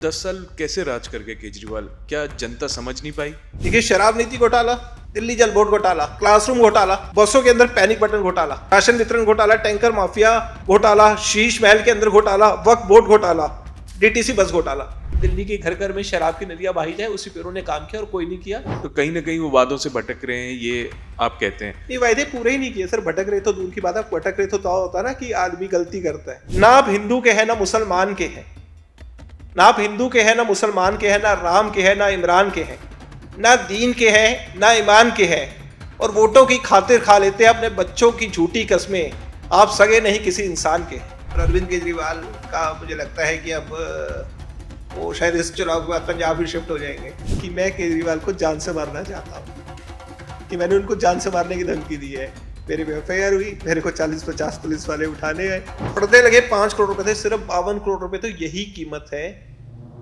10 साल कैसे राज कर गए केजरीवाल? क्या जनता समझ नहीं पाई? देखिए, शराब नीति घोटाला, दिल्ली जल बोर्ड घोटाला, क्लासरूम घोटाला, बसों के अंदर पैनिक बटन घोटाला, राशन वितरण घोटाला, टैंकर माफिया घोटाला, शीश महल के अंदर घोटाला, वक्फ बोर्ड घोटाला, डीटीसी बस घोटाला। दिल्ली के घर घर में शराब की नदियां बही जाए, उसी पे उन्होंने काम किया और कोई नहीं किया। तो कहीं ना कहीं वो वादों से भटक रहे हैं, ये आप कहते हैं? ये वायदे पूरे ही नहीं किए सर। भटक रहे तो दूर की बात है, भटक रहे तो होता ना कि आदमी गलती करता है। ना आप हिंदू के हैं ना मुसलमान के हैं, ना आप हिंदू के हैं ना मुसलमान के हैं, ना राम के हैं ना इमरान के हैं, ना दीन के हैं ना ईमान के हैं, और वोटों की खातिर खा लेते हैं अपने बच्चों की झूठी कस्में। आप सगे नहीं किसी इंसान के। और अरविंद केजरीवाल का मुझे लगता है कि अब वो शायद इस चुनाव के बाद पंजाब ही शिफ्ट हो जाएंगे। कि मैं केजरीवाल को जान से मारना चाहता हूँ, कि मैंने उनको जान से मारने की धमकी दी है। मेरी एफआईआर हुई, मेरे को 40-50 पुलिस वाले उठाने आए, पर्दे लगे। 5 करोड़ रुपए थे, सिर्फ 52 करोड़ रुपए। तो यही कीमत है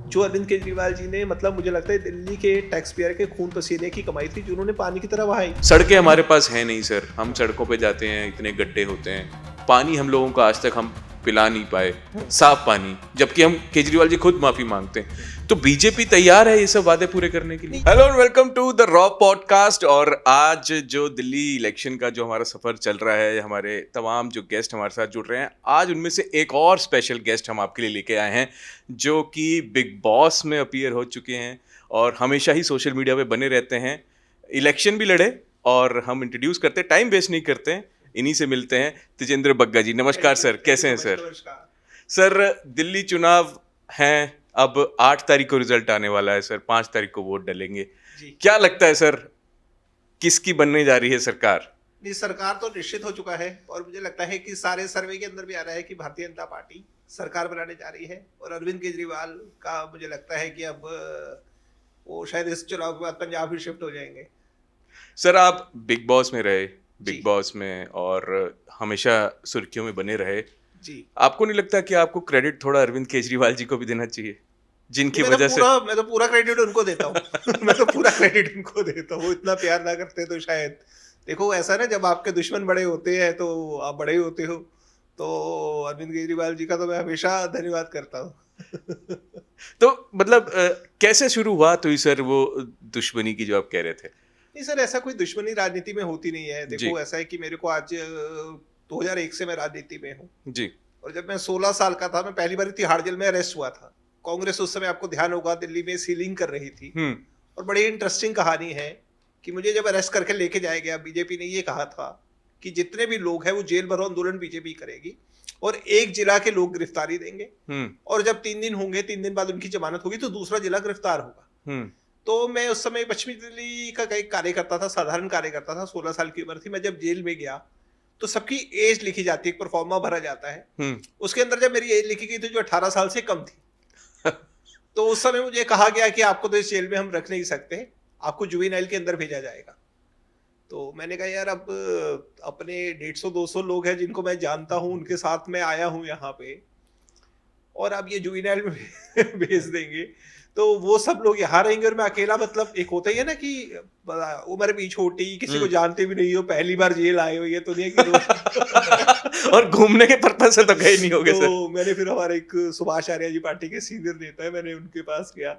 जो अरविंद केजरीवाल जी ने, मतलब मुझे लगता है दिल्ली के टैक्स पेयर के खून पसीने की कमाई थी, जो उन्होंने पानी की तरह बहाई। सड़कें हमारे पास है नहीं सर, हम सड़कों पे जाते हैं, इतने गड्ढे होते हैं। पानी हम लोगों को आज तक हम पिला नहीं पाए, साफ पानी, जबकि हम केजरीवाल जी खुद माफी मांगते हैं। तो बीजेपी तैयार है ये सब वादे पूरे करने के लिए? Hello and welcome to the raw podcast. और आज जो दिल्ली इलेक्शन का जो हमारा सफर चल रहा है, हमारे तमाम जो गेस्ट हमारे साथ जुड़ रहे हैं, आज उनमें से एक और स्पेशल गेस्ट हम आपके लिए लेके आए हैं, जो कि बिग बॉस में अपीयर हो चुके हैं और हमेशा ही सोशल मीडिया पे बने रहते हैं। इलेक्शन भी लड़े और हम इंट्रोड्यूस करते हैं, टाइम वेस्ट नहीं करते हैं, इन्हीं से मिलते हैं। तेजेंद्र बग्गा जी, नमस्कार सर, कैसे हैं सर? सर, दिल्ली चुनाव हैं, अब 8 तारीख को रिजल्ट आने वाला है सर, 5 तारीख को वोट डलेंगे। क्या लगता है सर, किसकी बनने जा रही है सरकार? ये सरकार तो निश्चित हो चुका है, और मुझे लगता है कि सारे सर्वे के अंदर भी आ रहा है कि भारतीय जनता पार्टी सरकार बनाने जा रही है। और अरविंद केजरीवाल का मुझे लगता है कि अब वो शायद इस चुनाव के बाद पंजाब ही शिफ्ट हो जाएंगे। सर, आप बिग बॉस में रहे, बिग बॉस में, और हमेशा सुर्खियों में बने रहे जी। आपको नहीं लगता कि आपको क्रेडिट थोड़ा अरविंद केजरीवाल जी को भी देना चाहिए, जिनकी वजह से? मैं तो पूरा क्रेडिट उनको देता हूँ। मैं तो पूरा क्रेडिट उनको देता हूँ। वो इतना प्यार ना करते तो शायद, देखो ऐसा ना, जब आपके दुश्मन बड़े होते हैं तो आप बड़े ही होते हो। तो अरविंद केजरीवाल जी का तो मैं हमेशा धन्यवाद करता हूँ। तो मतलब कैसे शुरू हुआ तो सर वो दुश्मनी की जो आप कह रहे थे? नहीं सर, ऐसा कोई दुश्मनी राजनीति में होती नहीं है। देखो, ऐसा है कि मेरे को आज 2001 से मैं राजनीति में हूँ जी। और जब मैं 16 साल का था, मैं पहली बार तिहाड़ जेल में अरेस्ट हुआ था। कांग्रेस उस समय, आपको ध्यान होगा, दिल्ली में सीलिंग कर रही थी। और बड़ी इंटरेस्टिंग कहानी है कि मुझे जब अरेस्ट करके लेके जाया गया, बीजेपी ने ये कहा था कि जितने भी लोग हैं वो जेल भरो आंदोलन बीजेपी करेगी और एक जिला के लोग गिरफ्तारी देंगे, और जब 3 दिन होंगे, 3 दिन बाद उनकी जमानत होगी, तो दूसरा जिला गिरफ्तार होगा। तो मैं उस समय पश्चिमी दिल्ली का एक कार्यकर्ता था, साधारण कार्यकर्ता था, 16 साल की उम्र थी। मैं जब जेल में गया तो सबकी एज लिखी जाती है, एक परफॉर्मा भरा जाता है। उसके अंदर जब मेरी एज लिखी गई थी, जो 18 साल से कम थी। तो उस समय मुझे कहा गया कि आपको तो इस जेल में हम रख नहीं सकते, आपको जुवेनाइल के अंदर भेजा जाएगा। तो मैंने कहा यार, अब अपने 150-200 लोग हैं जिनको मैं जानता हूं, उनके साथ मैं आया हूं यहाँ पे, और अब ये जुवेनाइल में भेज देंगे तो वो सब लोग यहाँ रहेंगे और मैं अकेला। मतलब एक होता ही है ना कि उम्र भी छोटी, किसी को जानते भी नहीं हो, पहली बार जेल आए हो, ये तो नहीं है कि और घूमने के पर्पज से तो गए नहीं होगे सर? तो मैंने फिर, हमारे एक सुभाष आर्या जी पार्टी के सीनियर नेता है, मैंने उनके पास गया।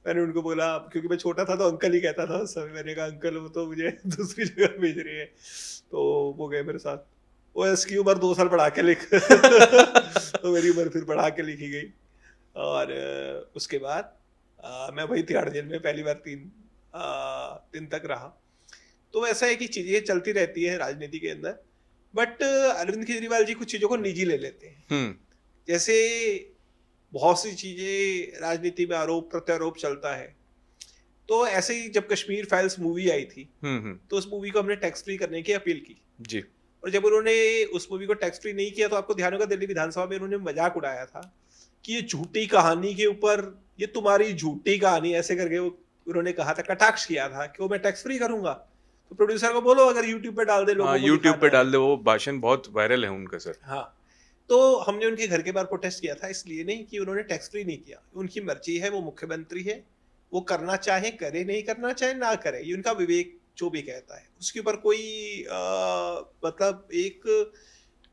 मैंने उनको बोला, क्योंकि मैं छोटा था तो अंकल ही कहता था उस समय, मैंने कहा अंकल वो तो मुझे दूसरी जगह भेज रहे हैं। तो वो गए मेरे साथ। वो इसकी उम्र 2 साल बढ़ा के लिख तो मेरी उम्र फिर बढ़ा के लिखी गई। और उसके बाद मैं वही तिहाड़ जेल में पहली बार 3 दिन तक रहा। तो ऐसा है कि चीजें चलती रहती है राजनीति के अंदर, बट अरविंद केजरीवाल जी कुछ चीजों को निजी ले लेते हैं। जैसे बहुत सी चीजें राजनीति में आरोप प्रत्यारोप चलता है। तो ऐसे ही जब कश्मीर फाइल्स मूवी आई थी, तो उस मूवी को हमने टैक्स फ्री करने की अपील की जी। और जब उन्होंने उस मूवी को टैक्स फ्री नहीं किया, तो आपको ध्यान होगा दिल्ली विधानसभा में उन्होंने मजाक उड़ाया था कि ये झूठी कहानी के ऊपर, ये तुम्हारी झूठी कहानी, ऐसे करके वो उन्होंने कहा था, कटाक्ष किया था कि वो मैं टैक्स फ्री करूंगा। तो प्रोड्यूसर को बोलो अगर यूट्यूब पे डाल दे, लोगों को यूट्यूब पे डाल दे, वो भाषण बहुत वायरल है उनका सर। हाँ, तो हमने उनके घर के बाहर प्रोटेस्ट किया था, इसलिए नहीं कि उन्होंने टैक्स फ्री नहीं किया। उनकी मर्जी है, वो मुख्यमंत्री है, वो करना चाहे करे, नहीं करना चाहे ना करे, ये उनका विवेक जो भी कहता है, उसके ऊपर कोई मतलब एक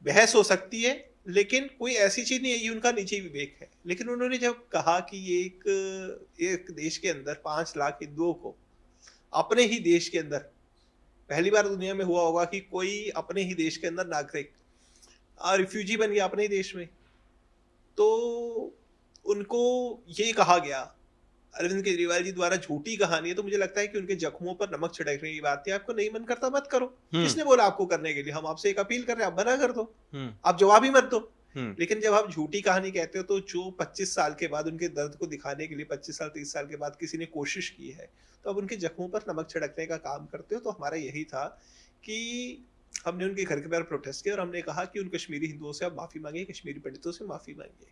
बहस हो सकती है, लेकिन कोई ऐसी चीज नहीं है, ये उनका निजी विवेक है। लेकिन उन्होंने जब कहा कि ये एक देश के अंदर 5 लाख हिंदुओं को अपने ही देश के अंदर, पहली बार दुनिया में हुआ होगा कि कोई अपने ही देश के अंदर नागरिक रिफ्यूजी बन गया अपने ही देश में, तो उनको ये कहा गया अरविंद केजरीवाल जी द्वारा झूठी कहानी है, तो मुझे लगता है कि उनके जख्मों पर नमक छिड़कने की बात है। आपको नहीं मन करता मत करो, किसने बोला आपको करने के लिए? हम आपसे एक अपील कर रहे हैं, आप मना कर दो, आप जवाब ही मत दो। लेकिन जब आप झूठी कहानी कहते हो, तो जो 25 साल के बाद उनके दर्द को दिखाने के लिए 25 साल 30 साल के बाद किसी ने कोशिश की है, तो अब उनके जख्मों पर नमक छिड़कने का काम करते हो। तो हमारा यही था कि हमने उनके घर के बाहर प्रोटेस्ट किया और हमने कहा कि उन कश्मीरी हिंदुओं से आप माफी मांगिए, कश्मीरी पंडितों से माफी मांगिए।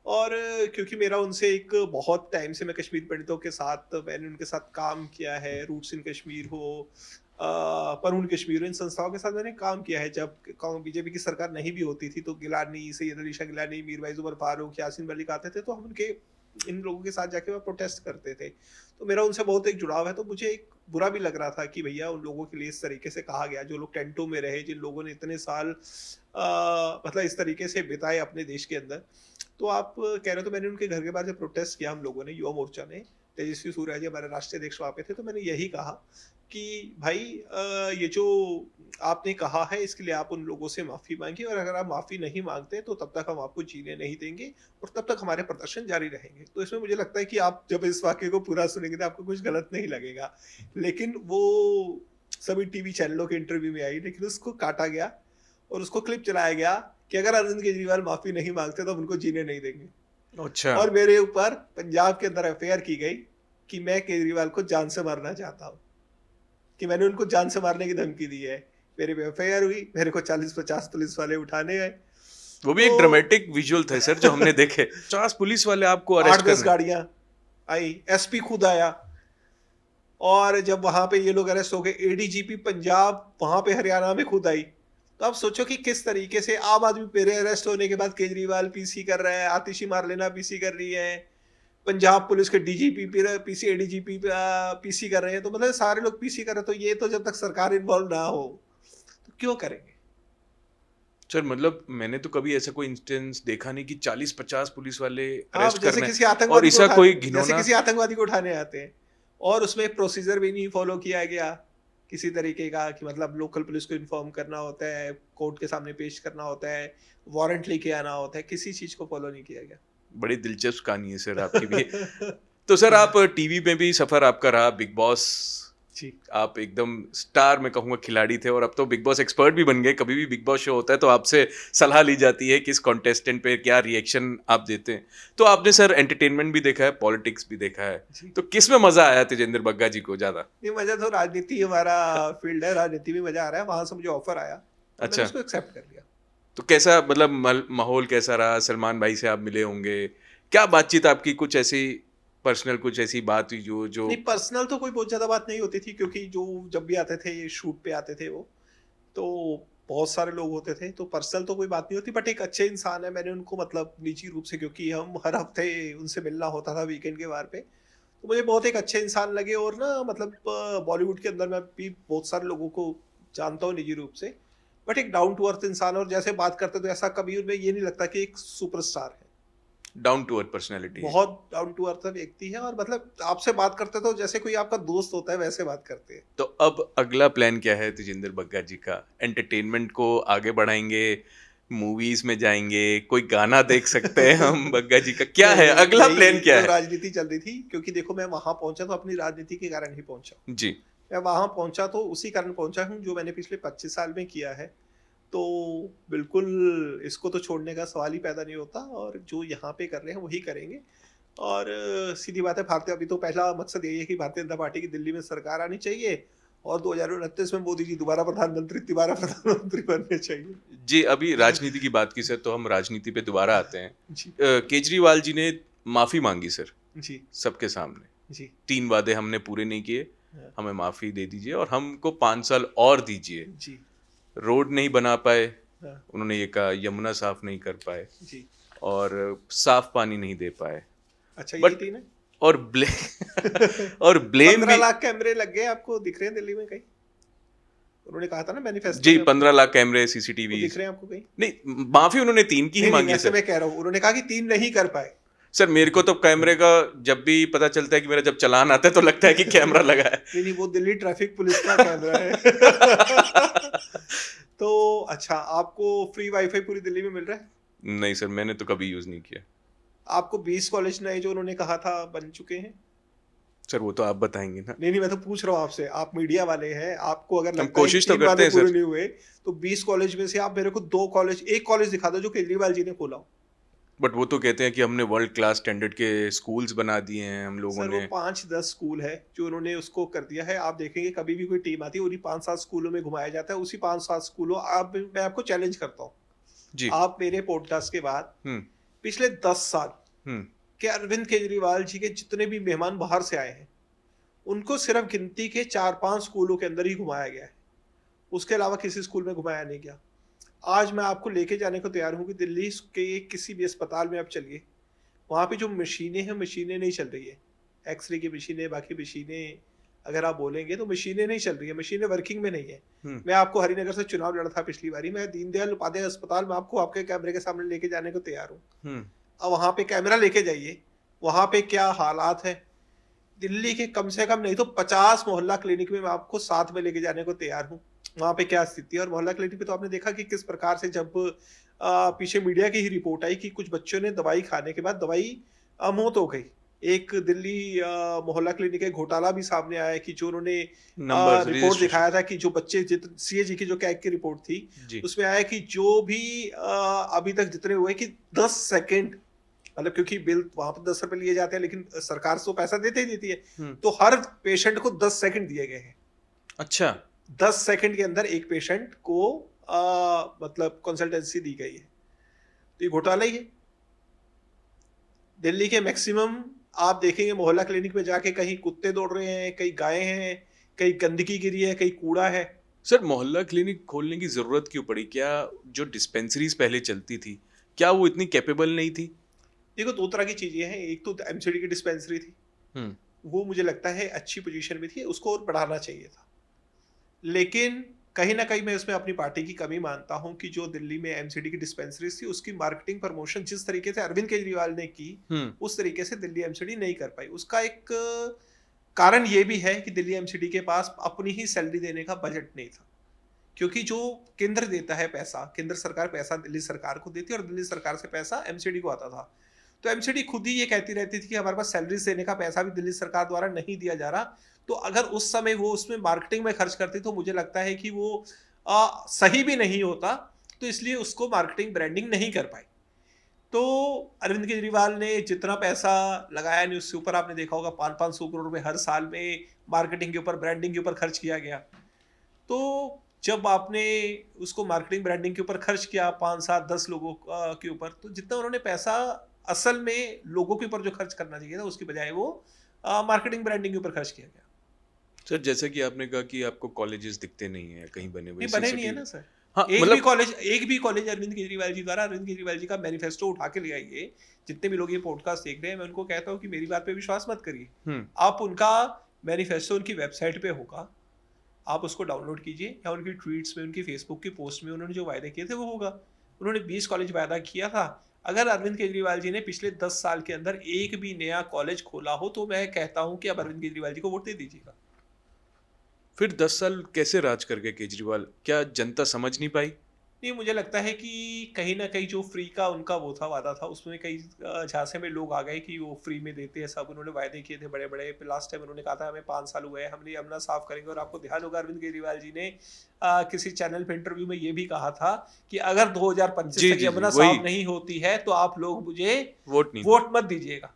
और क्योंकि मेरा उनसे एक बहुत टाइम से, मैं कश्मीरी पंडितों के साथ, मैंने उनके साथ काम किया है, रूट्स इन कश्मीर हो, परून कश्मीर हो, इन संस्थाओं के साथ मैंने काम किया है। जब बीजेपी की सरकार नहीं भी होती थी, तो गिलानी, सैयद अली शाह गिलानी, मीरवाइज उमर फारूक, यासीन मलिक आते थे, तो हम उनके इन लोगों के साथ जाके वह प्रोटेस्ट करते थे। तो मेरा उनसे बहुत एक जुड़ाव है। तो मुझे एक बुरा भी लग रहा था कि भैया उन लोगों के लिए इस तरीके से कहा गया, जो लोग टेंटों में रहे, जिन लोगों ने इतने साल मतलब इस तरीके से बिताए अपने देश के अंदर। तो आप कह रहे हो, तो मैंने उनके घर के बाहर जब प्रोटेस्ट किया हम लोगों ने, युवा मोर्चा ने, तेजस्वी सूर्या जी हमारे राष्ट्रीय अध्यक्ष वहाँ पे थे, तो मैंने यही कहा कि भाई ये जो आपने कहा है, इसके लिए आप उन लोगों से माफी मांगिए, और अगर आप माफी नहीं मांगते तो तब तक हम आपको जीने नहीं देंगे और तब तक हमारे प्रदर्शन जारी रहेंगे। तो इसमें मुझे लगता है कि आप जब इस वाक्य को पूरा सुनेंगे तो आपको कुछ गलत नहीं लगेगा। लेकिन वो सभी टीवी चैनलों के इंटरव्यू में आई, लेकिन उसको काटा गया और उसको क्लिप चलाया गया कि अगर अरविंद केजरीवाल माफी नहीं मांगते तो हम उनको जीने नहीं देंगे। अच्छा। और मेरे ऊपर पंजाब के अंदर एफआईआर की गई कि मैं केजरीवाल को जान से मारना चाहता हूँ, कि मैंने उनको जान से मारने की धमकी दी है। मेरे पे एफआईआर हुई, मेरे को 40-50 पुलिस वाले उठाने आए। वो भी एक ड्रामेटिक विजुअल था सर जो हमने देखे। 50 पुलिस वाले आपको अरेस्ट करने, 8-10 गाड़ियां आई, एसपी खुद आया। और जब वहां पे ये लोग अरेस्ट हो गए, एडीजीपी पंजाब वहां पे हरियाणा में खुद आई। तो आप सोचो कि किस तरीके से आम आदमी पेरे अरेस्ट होने के बाद केजरीवाल पीसी कर रहा है, आतिशी मारलेना पीसी कर रही है, पंजाब पुलिस के डीजीपी पीसी, एडीजीपी पीसी कर रहे हैं। तो मतलब सारे लोग पीसी कर रहे हैं। तो ये तो जब तक सरकार इन्वॉल्व ना हो तो क्यों करेंगे सर? मतलब मैंने तो कभी ऐसा कोई इंस्टेंस देखा नहीं कि 40-50 पुलिस वाले अरेस्ट करने, किसी आतंकवादी और ऐसा कोई घिनौना, जैसे किसी आतंकवादी को उठाने आते हैं। और उसमें प्रोसीजर भी नहीं फॉलो किया गया किसी तरीके का, कि मतलब लोकल पुलिस को इन्फॉर्म करना होता है, कोर्ट के सामने पेश करना होता है, वारंट लेके आना होता है, किसी चीज को फॉलो नहीं किया गया। बड़ी दिलचस्प कहानी है सर आपकी भी। तो सर आप टीवी में भी सफर आपका रहा, बिग बॉस जी, आप एकदम स्टार मैं कहूँगा खिलाड़ी थे, और अब तो बिग बॉस एक्सपर्ट भी बन गए। कभी भी बिग बॉस शो होता है तो आपसे सलाह ली जाती है किस कॉन्टेस्टेंट पे क्या रिएक्शन आप देते हैं। तो आपने सर एंटरटेनमेंट भी देखा है, पॉलिटिक्स भी देखा है, तो किस में मजा आया तेजेंद्र बग्गा जी को ज्यादा? ये मजा तो राजनीति हमारा फील्ड है, राजनीति में मजा आ रहा है। वहां से मुझे ऑफर आया, अच्छा, मैंने उसको एक्सेप्ट कर लिया। तो कैसा मतलब माहौल कैसा रहा? सलमान भाई से आप मिले होंगे, क्या बातचीत आपकी? कुछ ऐसी पर्सनल कुछ ऐसी बात हुई जो नहीं, पर्सनल तो कोई बहुत ज्यादा बात नहीं होती थी, क्योंकि जो जब भी आते थे ये शूट पे आते थे, वो तो बहुत सारे लोग होते थे, तो पर्सनल तो कोई बात नहीं होती। बट एक अच्छे इंसान है, मैंने उनको मतलब निजी रूप से, क्योंकि हम हर हफ्ते उनसे मिलना होता था वीकेंड के वार पे, तो मुझे बहुत एक अच्छे इंसान लगे। और ना मतलब बॉलीवुड के अंदर मैं भी बहुत सारे लोगों को जानता हूँ निजी रूप से, बट एक डाउन टू अर्थ इंसान। और जैसे बात करते तो ऐसा कभी उनमें ये नहीं लगता कि एक सुपरस्टार है। डाउन टू अर्थ पर्सनैलिटी, बहुत डाउन टू अर्थ व्यक्ति है। और मतलब आपसे बात करते तो जैसे कोई आपका दोस्त होता है वैसे बात करते हैं। तो अब अगला प्लान क्या है तेजेंद्र बग्गा जी का? एंटरटेनमेंट को आगे बढ़ाएंगे, मूवीज में जाएंगे, कोई गाना देख सकते हैं हम बग्गा जी का? क्या है अगला प्लान, क्या है? राजनीति चल रही थी, क्योंकि देखो मैं वहां पहुंचा तो अपनी राजनीति के कारण ही पहुंचा जी। मैं वहां पहुंचा तो उसी कारण पहुंचा हूँ जो मैंने पिछले 25 साल में किया है। तो बिल्कुल इसको तो छोड़ने का सवाल ही पैदा नहीं होता, और जो यहाँ पे कर रहे हैं वही करेंगे। और सीधी बात है, भारतीय अभी तो पहला मकसद यही है कि भारतीय जनता पार्टी की दिल्ली में सरकार आनी चाहिए, और 2029 में मोदी जी दोबारा प्रधानमंत्री बनने चाहिए। जी, अभी राजनीति की बात की सर, तो हम राजनीति पे दोबारा आते हैं। केजरीवाल जी ने माफी मांगी सर जी, सबके सामने जी, 3 वादे हमने पूरे नहीं किए, हमें माफी दे दीजिए और हमको 5 साल और दीजिए। जी, रोड नहीं बना पाए, उन्होंने ये कहा, यमुना साफ नहीं कर पाए जी, और साफ पानी नहीं दे पाए। अच्छा, But- ये तीन है। और ब्लेम 15 भी, लाख कैमरे लग गए, आपको दिख रहे हैं दिल्ली में कहीं? उन्होंने कहा था ना मैनिफेस्टो जी, में। 15 लाख कैमरे, वो सीसीटीवी। दिख रहे हैं आपको कहीं? नहीं, माफी उन्होंने 3 की ही मांगी है ऐसे सर। मैं कह रहा हूँ, उन्होंने कहा कि 3 नहीं कर पाए। सर मेरे को तो कैमरे का जब भी पता चलता है कि मेरा जब चालान आता है तो लगता है कि कैमरा लगा है। नहीं, वो दिल्ली ट्रैफिक पुलिस का कैमरा है। तो अच्छा, आपको फ्री वाईफाई पूरी दिल्ली में मिल रहा है? नहीं सर, मैंने तो कभी यूज नहीं किया। आपको 20 कॉलेज नए जो उन्होंने कहा था बन चुके हैं? सर वो तो आप बताएंगे ना। नहीं, मैं तो पूछ रहा हूँ आपसे, आप मीडिया वाले हैं, आपको अगर हम लगता है कोशिश कि तो 3 करते वादे हैं पूरे सर। नहीं हुए, तो 20 कॉलेज में से आप मेरे को 2 कॉलेज, 1 कॉलेज दिखा दो जो केजरीवाल जी ने खोला हो। बट वो तो कहते हैं कि हमने वर्ल्ड क्लास स्टैंडर्ड के स्कूल्स बना दिए हैं हम लोगों सर वो ने। 5-10 स्कूल है जो उन्होंने उसको कर दिया है। आप देखेंगे कभी भी कोई टीम आती है, उन्हीं 5-7 स्कूलों में घुमाया जाता है, उसी 5-7 स्कूलों। आप, मैं आपको चैलेंज करता हूँ, जी। आप मेरे पॉडकास्ट के बाद हम्म पिछले 10 साल हम्म के अरविंद केजरीवाल जी के जितने भी मेहमान बाहर से आए हैं, उनको सिर्फ गिनती के 4-5 स्कूलों के अंदर ही घुमाया गया है, उसके अलावा किसी स्कूल में घुमाया नहीं गया। आज मैं आपको लेके जाने को तैयार हूँ कि दिल्ली के किसी भी अस्पताल में आप चलिए, वहाँ पे जो मशीनें हैं, मशीनें नहीं चल रही है। एक्सरे की मशीनें, बाकी मशीनें अगर आप बोलेंगे तो मशीनें नहीं चल रही है, मशीनें वर्किंग में नहीं है। मैं आपको हरिनगर से चुनाव लड़ा था पिछली बारी, मैं दीनदयाल उपाध्याय अस्पताल में आपको आपके कैमरे के सामने लेके जाने को तैयार हूँ। अब वहाँ पे कैमरा लेके जाइए, वहाँ पे क्या हालात है। दिल्ली के कम से कम नहीं तो 50 मोहल्ला क्लिनिक में मैं आपको साथ में लेके जाने को तैयार हूँ, वहाँ पे क्या स्थिति है। और मोहल्ला क्लिनिक पे तो आपने देखा कि किस प्रकार से, जब पीछे मीडिया की ही रिपोर्ट आई कि कुछ बच्चों ने दवाई खाने के बाद दवाई मौत हो गई। एक दिल्ली मोहल्ला क्लिनिक का घोटाला भी सामने आया कि जो उन्होंने रिपोर्ट दिखाया था कि जो बच्चे, सीएजी की जो कैग की रिपोर्ट थी, उसमें आया कि जो भी अभी तक जितने हुए कि 10 सेकेंड, मतलब क्योंकि बिल वहां पर 10 रुपए लिए जाते हैं लेकिन सरकार तो पैसा देते ही देती है, तो हर पेशेंट को 10 सेकंड दिए गए हैं। अच्छा, 10 सेकंड के अंदर एक पेशेंट को मतलब कंसल्टेंसी दी गई है। तो ये घोटाला ही है। दिल्ली के मैक्सिमम आप देखेंगे मोहल्ला क्लिनिक में जाके, कहीं कुत्ते दौड़ रहे हैं, कहीं गायें हैं, कहीं गंदगी गिरी है, कहीं कूड़ा है। सर मोहल्ला क्लिनिक खोलने की जरूरत क्यों पड़ी? क्या जो डिस्पेंसरीज पहले चलती थी, क्या वो इतनी कैपेबल नहीं थी? देखो, 2 तरह की चीजें हैं। एक तो एमसीडी की डिस्पेंसरी थी, वो मुझे लगता है अच्छी पोजीशन में थी, उसको और बढ़ाना चाहिए था। लेकिन कहीं ना कहीं मैं उसमें अपनी पार्टी की कमी मानता हूं कि जो दिल्ली में एमसीडी की डिस्पेंसरीज थी, उसकी मार्केटिंग प्रमोशन जिस तरीके से अरविंद केजरीवाल ने की, उस तरीके से दिल्ली एमसीडी नहीं कर पाई। उसका एक कारण ये भी है कि दिल्ली एमसीडी के पास अपनी ही सैलरी देने का बजट नहीं था, क्योंकि जो केंद्र देता है पैसा, केंद्र सरकार पैसा दिल्ली सरकार को देती है और दिल्ली सरकार से पैसा एमसीडी को आता था। तो एमसीडी खुद ही ये कहती रहती थी कि हमारे पास सैलरी देने का पैसा भी दिल्ली सरकार द्वारा नहीं दिया जा रहा। तो अगर उस समय वो उसमें मार्केटिंग में खर्च करती तो मुझे लगता है कि वो सही भी नहीं होता, तो इसलिए उसको मार्केटिंग ब्रांडिंग नहीं कर पाई। तो अरविंद केजरीवाल ने जितना पैसा लगाया नहीं, उससे ऊपर आपने देखा होगा 500-500 करोड़ रुपए हर साल में मार्केटिंग के ऊपर, ब्रांडिंग के ऊपर खर्च किया गया। तो जब आपने उसको मार्केटिंग ब्रांडिंग के ऊपर खर्च किया 5-7-10 लोगों के ऊपर, तो जितना उन्होंने पैसा असल में लोगों के ऊपर जो खर्च करना चाहिए था, उसकी बजाय वो मार्केटिंग ब्रांडिंग के ऊपर खर्च किया गया। सर जैसे कि आपने कहा कि आपको कॉलेजेस दिखते नहीं है कहीं बने हुए, बने नहीं है ना सर। हाँ, एक भी कॉलेज अरविंद केजरीवाल जी द्वारा, अरविंद केजरीवाल जी का मैनिफेस्टो उठा के ले आइए। जितने भी लोग ये पॉडकास्ट देख रहे हैं, मैं उनको कहता हूँ कि मेरी बात पे विश्वास मत करिए, आप उनका मैनिफेस्टो उनकी वेबसाइट पे होगा, आप उसको डाउनलोड कीजिए, या उनकी ट्वीट्स में, उनकी फेसबुक की पोस्ट में उन्होंने जो वायदे किए थे वो होगा। उन्होंने 20 कॉलेज वायदा किया था। अगर अरविंद केजरीवाल जी ने पिछले 10 साल के अंदर एक भी नया कॉलेज खोला हो, तो मैं कहता हूं कि अब अरविंद केजरीवाल जी को वोट दे दीजिएगा। फिर 10 साल कैसे राज कर गए केजरीवाल? क्या जनता समझ नहीं पाई? नहीं, मुझे लगता है कि कहीं ना कहीं जो फ्री का उनका वो था, वादा था, उसमें कई झांसे में लोग आ गए कि वो फ्री में देते हैं सब। उन्होंने वायदे किए थे बड़े बड़े। लास्ट टाइम उन्होंने कहा था हमें 5 साल हुए, हमने यमुना साफ करेंगे। और आपको ध्यान होगा अरविंद केजरीवाल जी ने किसी चैनल पे इंटरव्यू में ये भी कहा था कि अगर 2025 तक यमुना साफ नहीं होती है तो आप लोग मुझे वोट मत दीजिएगा।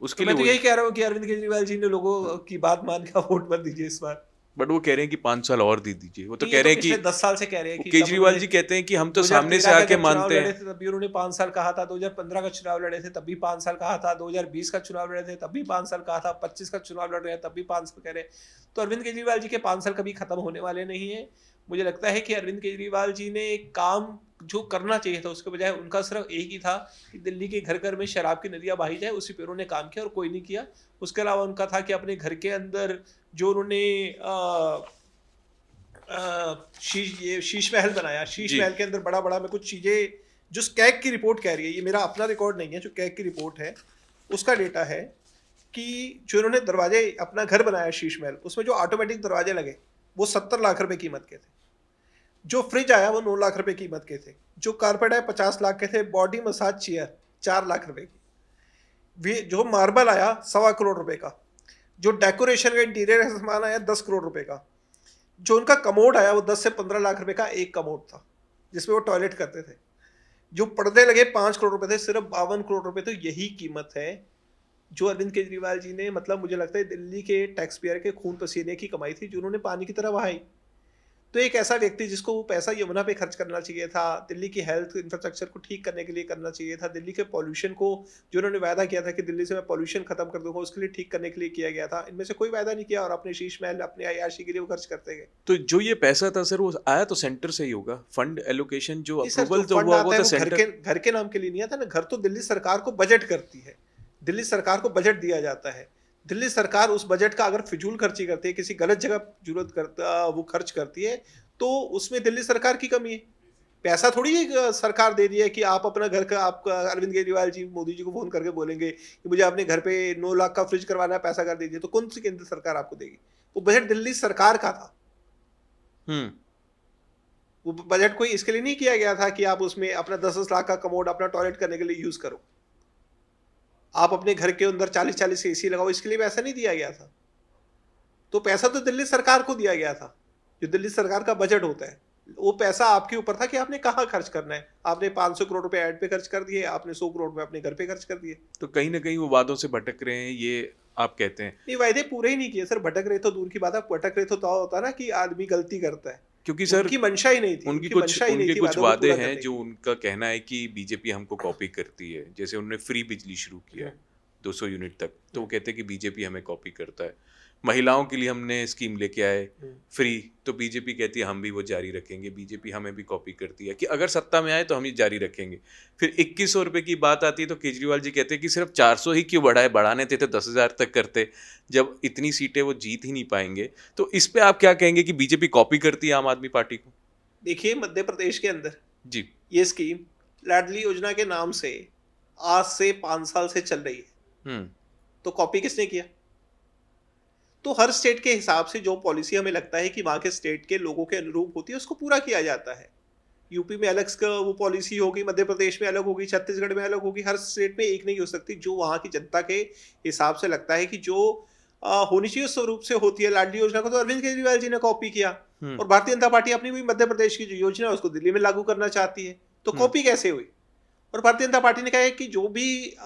उसके लिए मैं तो यही कह रहा हूँ कि अरविंद केजरीवाल जी ने लोगों की बात मान के वोट मत दीजिए इस बार। बट वो कह रहे हैं कि 5 साल और दे दीजिए। वो तो कह रहे हैं कि 10 साल से कह रहे हैं कि केजरीवाल जी कहते हैं कि हम तो सामने से आके मानते हैं। तब भी उन्होंने 5 साल कहा था, 2015 का चुनाव लड़े थे तब भी 5 साल कहा था, 2020 का चुनाव लड़े थे तब भी 5 साल कहा था, 25 का चुनाव लड़ रहे हैं तब भी 5 साल कह रहे हैं। तो अरविंद केजरीवाल जी के 5 साल कभी खत्म होने वाले नहीं है। मुझे लगता है कि अरविंद केजरीवाल जी ने एक काम जो करना चाहिए था, उसके बजाय उनका सिर्फ एक ही था कि दिल्ली के घर घर में शराब की नदियां बहाई जाए, उसी पे उन्होंने काम किया और कोई नहीं किया। उसके अलावा उनका था कि अपने घर के अंदर जो उन्होंने ये शीश महल बनाया, शीश जी। महल के अंदर बड़ा बड़ा में कुछ चीजें, जो स्कैग की रिपोर्ट कह रही है, ये मेरा अपना रिकॉर्ड नहीं है, जो कैग की रिपोर्ट है उसका डेटा है कि जो इन्होंने दरवाजे अपना घर बनाया शीश महल, उसमें जो ऑटोमेटिक दरवाजे लगे वो 70 लाख रुपए कीमत के थे, जो फ्रिज आया वो 9 लाख रुपए कीमत के थे, जो कारपेट आया 50 लाख के थे, बॉडी मसाज चेयर 4 लाख रुपए की, जो मार्बल आया 1.25 करोड़ रुपए का, जो डेकोरेशन का इंटीरियर का सामान आया 10 करोड़ रुपए का, जो उनका कमोड आया वो 10 से 15 लाख रुपए का एक कमोड था जिसमें वो टॉयलेट करते थे, जो पर्दे लगे 5 करोड़ रुपए थे, सिर्फ 52 करोड़ रुपए। तो यही कीमत है जो अरविंद केजरीवाल जी ने, मतलब मुझे लगता है दिल्ली के टैक्स पेयर के खून पसीने की कमाई थी जो उन्होंने पानी की तरह बहाई। तो एक ऐसा व्यक्ति जिसको वो पैसा यमुना पे खर्च करना चाहिए था, दिल्ली की हेल्थ इंफ्रास्ट्रक्चर को ठीक करने के लिए करना चाहिए था, दिल्ली के पॉल्यूशन को, जो उन्होंने वादा किया था कि दिल्ली से मैं पॉल्यूशन खत्म कर दूंगा, उसके लिए ठीक करने के लिए किया गया था, इनमें से कोई वादा नहीं किया और अपने शीश महल, अपने अय्याशी के लिए वो खर्च करते गए। तो जो ये पैसा था सर, वो आया तो सेंटर से ही होगा, फंड एलोकेशन जो नहीं सर, अप्रूवल जो जो फंड हुआ आता वो है तो वो सेंटर। घर के नाम के लिए नहीं आता ना, घर तो दिल्ली सरकार को बजट करती है, दिल्ली सरकार को बजट दिया जाता है, दिल्ली सरकार उस बजट का अगर फिजूल खर्ची करती है, किसी गलत जगह जरूरत करता वो खर्च करती है, तो उसमें दिल्ली सरकार की कमी है। पैसा थोड़ी है सरकार दे दिया है कि आप अपना घर का, आप अरविंद केजरीवाल जी मोदी जी को फोन करके बोलेंगे कि मुझे अपने घर पे 9 लाख का फ्रिज करवाना है, पैसा कर दीजिए, तो कौन सी केंद्र सरकार आपको देगी? वो बजट दिल्ली सरकार का था। वो बजट कोई इसके लिए नहीं किया गया था कि आप उसमें अपना 10-10 लाख का कमोड अपना टॉयलेट करने के लिए यूज करो, आप अपने घर के अंदर 40-40 एसी लगाओ, इसके लिए पैसा नहीं दिया गया था। तो पैसा तो दिल्ली सरकार को दिया गया था, जो दिल्ली सरकार का बजट होता है, वो पैसा आपके ऊपर था कि आपने कहाँ खर्च करना है। आपने 500 करोड़ रुपए ऐड पे खर्च कर दिए, आपने 100 करोड़ रुपए अपने घर पे खर्च कर दिए। तो कहीं ना कहीं वो वादों से भटक रहे हैं, ये आप कहते हैं? नहीं, वायदे पूरे ही नहीं किए सर, भटक रहे तो दूर की बात है, भटक रहे तो होता ना कि आदमी गलती करता है, क्योंकि सर उनकी मंशा ही नहीं थी, उनके कुछ वादों को वादे पूरा हैं करने की। जो उनका कहना है कि बीजेपी हमको कॉपी करती है, जैसे उन्होंने फ्री बिजली शुरू किया है 200 यूनिट तक, तो वो कहते हैं कि बीजेपी हमें कॉपी करता है। महिलाओं के लिए हमने स्कीम लेके आए फ्री, तो बीजेपी कहती है हम भी वो जारी रखेंगे, बीजेपी हमें भी कॉपी करती है कि अगर सत्ता में आए तो हम ये जारी रखेंगे। फिर 2100 रुपये की बात आती है तो केजरीवाल जी कहते हैं कि सिर्फ 400 ही क्यों बढ़ाए, बढ़ाने थे तो 10,000 तक करते, जब इतनी सीटें वो जीत ही नहीं पाएंगे। तो इस पे आप क्या कहेंगे कि बीजेपी कॉपी करती है आम आदमी पार्टी को? देखिए, मध्य प्रदेश के अंदर जी, ये स्कीम लाडली योजना के नाम से आज से 5 साल से चल रही है, तो कॉपी किसने किया? तो हर स्टेट के हिसाब से जो पॉलिसी हमें लगता है कि वहाँ के स्टेट के लोगों के अनुरूप होती है, उसको पूरा किया जाता है। यूपी में अलग वो पॉलिसी होगी, मध्य प्रदेश में अलग होगी, छत्तीसगढ़ में अलग होगी, हर स्टेट में एक नहीं हो सकती। जो वहाँ की जनता के हिसाब से लगता है कि जो होनी चाहिए उस स्वरूप से होती है। लाडली योजना को तो अरविंद केजरीवाल जी ने कॉपी किया, और भारतीय जनता पार्टी अपनी भी मध्य प्रदेश की जो योजना है उसको दिल्ली में लागू करना चाहती है, तो कॉपी कैसे हुई? और भारतीय जनता पार्टी ने कहा है कि जो भी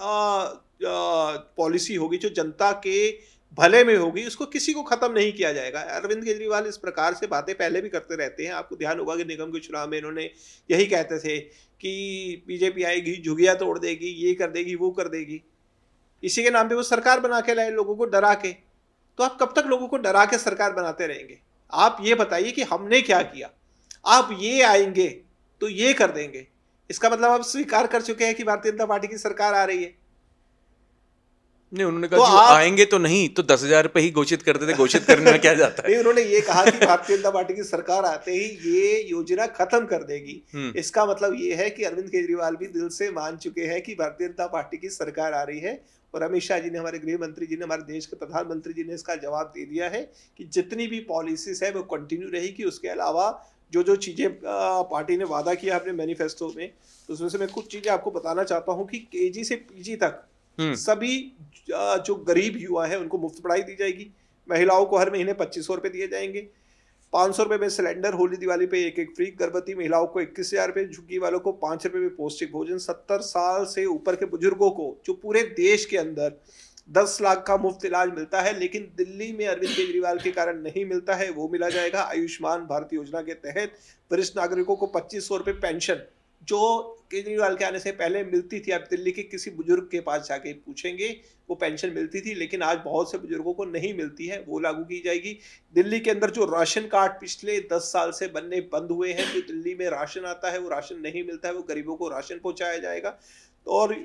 पॉलिसी होगी जो जनता के भले में होगी, उसको किसी को खत्म नहीं किया जाएगा। अरविंद केजरीवाल इस प्रकार से बातें पहले भी करते रहते हैं। आपको ध्यान होगा कि निगम के चुनाव में इन्होंने यही कहते थे कि बीजेपी आएगी, झुगिया तोड़ देगी, ये कर देगी, वो कर देगी। इसी के नाम पे वो सरकार बना के लाए, लोगों को डरा के। तो आप कब तक लोगों को डरा के सरकार बनाते रहेंगे? आप ये बताइए कि हमने क्या किया, आप ये आएंगे तो ये कर देंगे, इसका मतलब आप स्वीकार कर चुके हैं कि भारतीय जनता पार्टी की सरकार आ रही है। नहीं, उन्होंने कहा तो आएंगे तो नहीं, तो 10,000 रुपए ही घोषित करते थे, घोषित करने में क्या जाता है? नहीं, उन्होंने ये कहा कि भारतीय जनता पार्टी की सरकार आते ही ये योजना खत्म कर देगी। इसका मतलब ये है कि अरविंद केजरीवाल भी दिल से मान चुके हैं कि भारतीय जनता पार्टी की सरकार आ रही है। और अमित शाह जी ने, हमारे गृह मंत्री जी ने, हमारे देश के प्रधानमंत्री जी ने इसका जवाब दे दिया है कि जितनी भी पॉलिसीज है वो कंटिन्यू रहेगी। उसके अलावा जो जो चीजें पार्टी ने वादा किया अपने मैनिफेस्टो में, तो उसमें से मैं कुछ चीजें आपको बताना चाहता हूँ कि केजी से पीजी तक सभी जो गरीब युवा है उनको मुफ्त पढ़ाई दी जाएगी। महिलाओं को हर महीने 2500 रुपए दिए जाएंगे। 500 रुपए में सिलेंडर, होली दिवाली पे एक फ्री, गर्भवती महिलाओं को 21,000 रुपए, झुग्गी वालों को 5 रुपए में पौष्टिक भोजन, 70 साल से ऊपर के बुजुर्गों को जो पूरे देश के अंदर 10 लाख का मुफ्त इलाज मिलता है, लेकिन दिल्ली में अरविंद केजरीवाल के कारण नहीं मिलता है, वो मिला जाएगा। आयुष्मान भारत योजना के तहत वरिष्ठ नागरिकों को 2500 रुपए पेंशन, जो केजरीवाल के आने से पहले मिलती थी। आप दिल्ली के किसी बुजुर्ग के पास जाके पूछेंगे, वो पेंशन मिलती थी, लेकिन आज बहुत से बुजुर्गों को नहीं मिलती है, वो लागू की जाएगी। दिल्ली के अंदर जो राशन कार्ड पिछले 10 साल से बनने बंद हुए हैं, जो दिल्ली में राशन आता है वो राशन नहीं मिलता है, वो गरीबों को राशन पहुंचाया जाएगा। और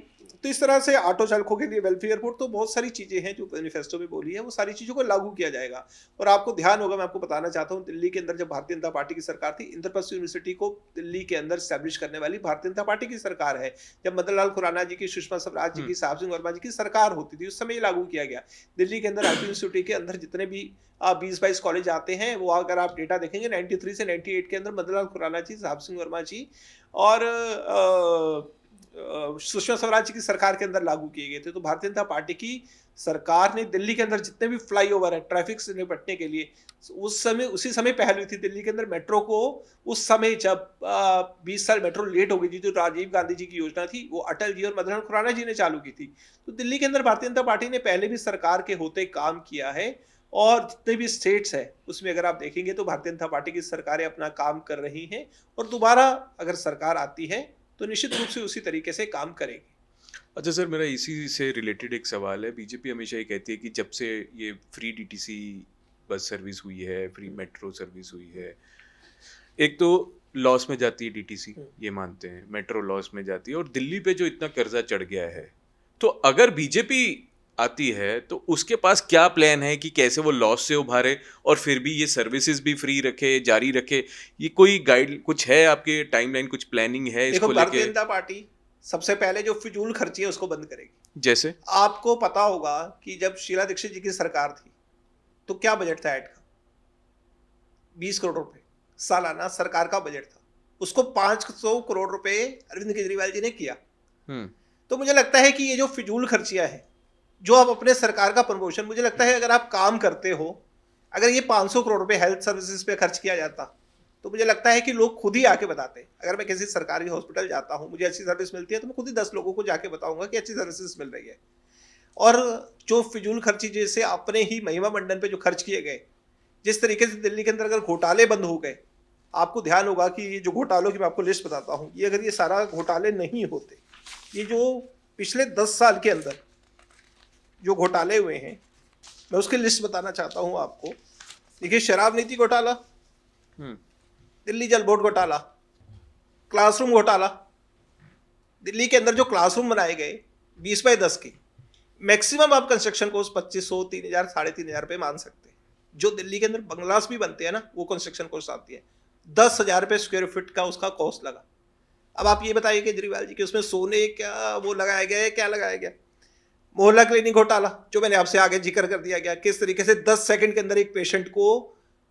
तो इस तरह से ऑटो चालकों के लिए वेलफेयर बोर्ड, तो बहुत सारी चीजें हैं जो मैनिफेस्टो में बोली है, वो सारी चीजों को लागू किया जाएगा। और आपको ध्यान होगा, मैं आपको बताना चाहता हूँ, दिल्ली के अंदर जब भारतीय जनता पार्टी की सरकार थी, इंद्रप्रस्थ यूनिवर्सिटी को दिल्ली के अंदर स्टैब्लिश करने वाली भारतीय जनता पार्टी की सरकार है। जब मदन लाल खुराना जी की, सुषमा स्वराज जी की, साहब सिंह वर्मा जी की सरकार होती थी, उस समय ये लागू किया गया। दिल्ली के अंदर आईटी यूनिवर्सिटी के अंदर जितने भी 20-22 कॉलेज आते हैं, वो अगर आप डेटा देखेंगे 93 से 98 के अंदर मदन लाल खुराना जी, साहब सिंह वर्मा जी और सुषमा स्वराज जी की सरकार के अंदर लागू किए गए थे। तो भारतीय जनता पार्टी की सरकार ने दिल्ली के अंदर जितने भी फ्लाईओवर है ट्रैफिक से निपटने के लिए, उसी समय पहल हुई थी। दिल्ली के अंदर मेट्रो को उस समय जब 20 साल मेट्रो लेट हो गई थी, जो राजीव गांधी जी की योजना थी, वो अटल जी और मदन लाल खुराना जी ने चालू की थी। तो दिल्ली के अंदर भारतीय जनता पार्टी ने पहले भी सरकार के होते काम किया है, और जितने भी स्टेट्स है उसमें अगर आप देखेंगे तो भारतीय जनता पार्टी की सरकारें अपना काम कर रही हैं, और दोबारा अगर सरकार आती है तो निश्चित रूप से उसी तरीके से काम करेगी। अच्छा सर, मेरा इसी से रिलेटेड एक सवाल है। बीजेपी हमेशा ये कहती है कि जब से ये फ्री डीटीसी बस सर्विस हुई है, फ्री मेट्रो सर्विस हुई है, एक तो लॉस में जाती है डीटीसी, ये मानते हैं, मेट्रो लॉस में जाती है, और दिल्ली पे जो इतना कर्जा चढ़ गया है, तो अगर बीजेपी आती है तो उसके पास क्या प्लान है कि कैसे वो लॉस से उभारे और फिर भी ये सर्विसेज भी फ्री रखे, जारी रखे? ये कोई गाइड कुछ है आपके टाइमलाइन, कुछ प्लानिंग है इसको लेके? भारतीय जनता पार्टी सबसे पहले जो फिजूल खर्ची है उसको बंद करेगी। जैसे आपको पता होगा कि जब शीला दीक्षित जी की सरकार थी तो क्या बजट था ऐड का? 20 करोड़ रुपए सालाना सरकार का बजट था, उसको 500 करोड़ रुपए अरविंद केजरीवाल जी ने किया। तो मुझे लगता है कि ये जो फिजूल खर्चियां है, जो आप अपने सरकार का प्रमोशन, मुझे लगता है अगर आप काम करते हो, अगर ये 500 करोड़ रुपए हेल्थ सर्विसेज पे खर्च किया जाता तो मुझे लगता है कि लोग खुद ही आके बताते। अगर मैं किसी सरकारी हॉस्पिटल जाता हूँ, मुझे अच्छी सर्विस मिलती है, तो मैं खुद ही 10 लोगों को जाके बताऊंगा कि अच्छी सर्विसेज मिल रही है। और जो फिजूल खर्ची जैसे अपने ही महिमा मंडन पे जो खर्च किए गए, जिस तरीके से दिल्ली के अंदर अगर घोटाले बंद हो गए, आपको ध्यान होगा कि ये जो घोटालों की मैं आपको लिस्ट बताता हूँ, ये अगर ये सारा घोटाले नहीं होते, ये जो पिछले 10 साल के अंदर जो घोटाले हुए हैं, मैं उसकी लिस्ट बताना चाहता हूं आपको। देखिए, शराब नीति घोटाला, दिल्ली जल बोर्ड घोटाला, क्लासरूम घोटाला। दिल्ली के अंदर जो क्लासरूम बनाए गए 20x10 के, मैक्सिमम आप कंस्ट्रक्शन कॉस्ट 2500, 3000, 3500 रुपये मान सकते हैं। जो दिल्ली के अंदर बंगलास भी बनते हैं ना, वो कंस्ट्रक्शन कॉस्ट आती है 10,000 रुपये स्क्वायर फीट का उसका कॉस्ट लगा। अब आप ये बताइए केजरीवाल जी कि उसमें सोने क्या वो लगाया गया है, क्या लगाया गया? मोहल्ला क्लिनिक घोटाला, जो मैंने आपसे आगे जिक्र कर दिया गया, किस तरीके से 10 सेकंड के अंदर एक पेशेंट को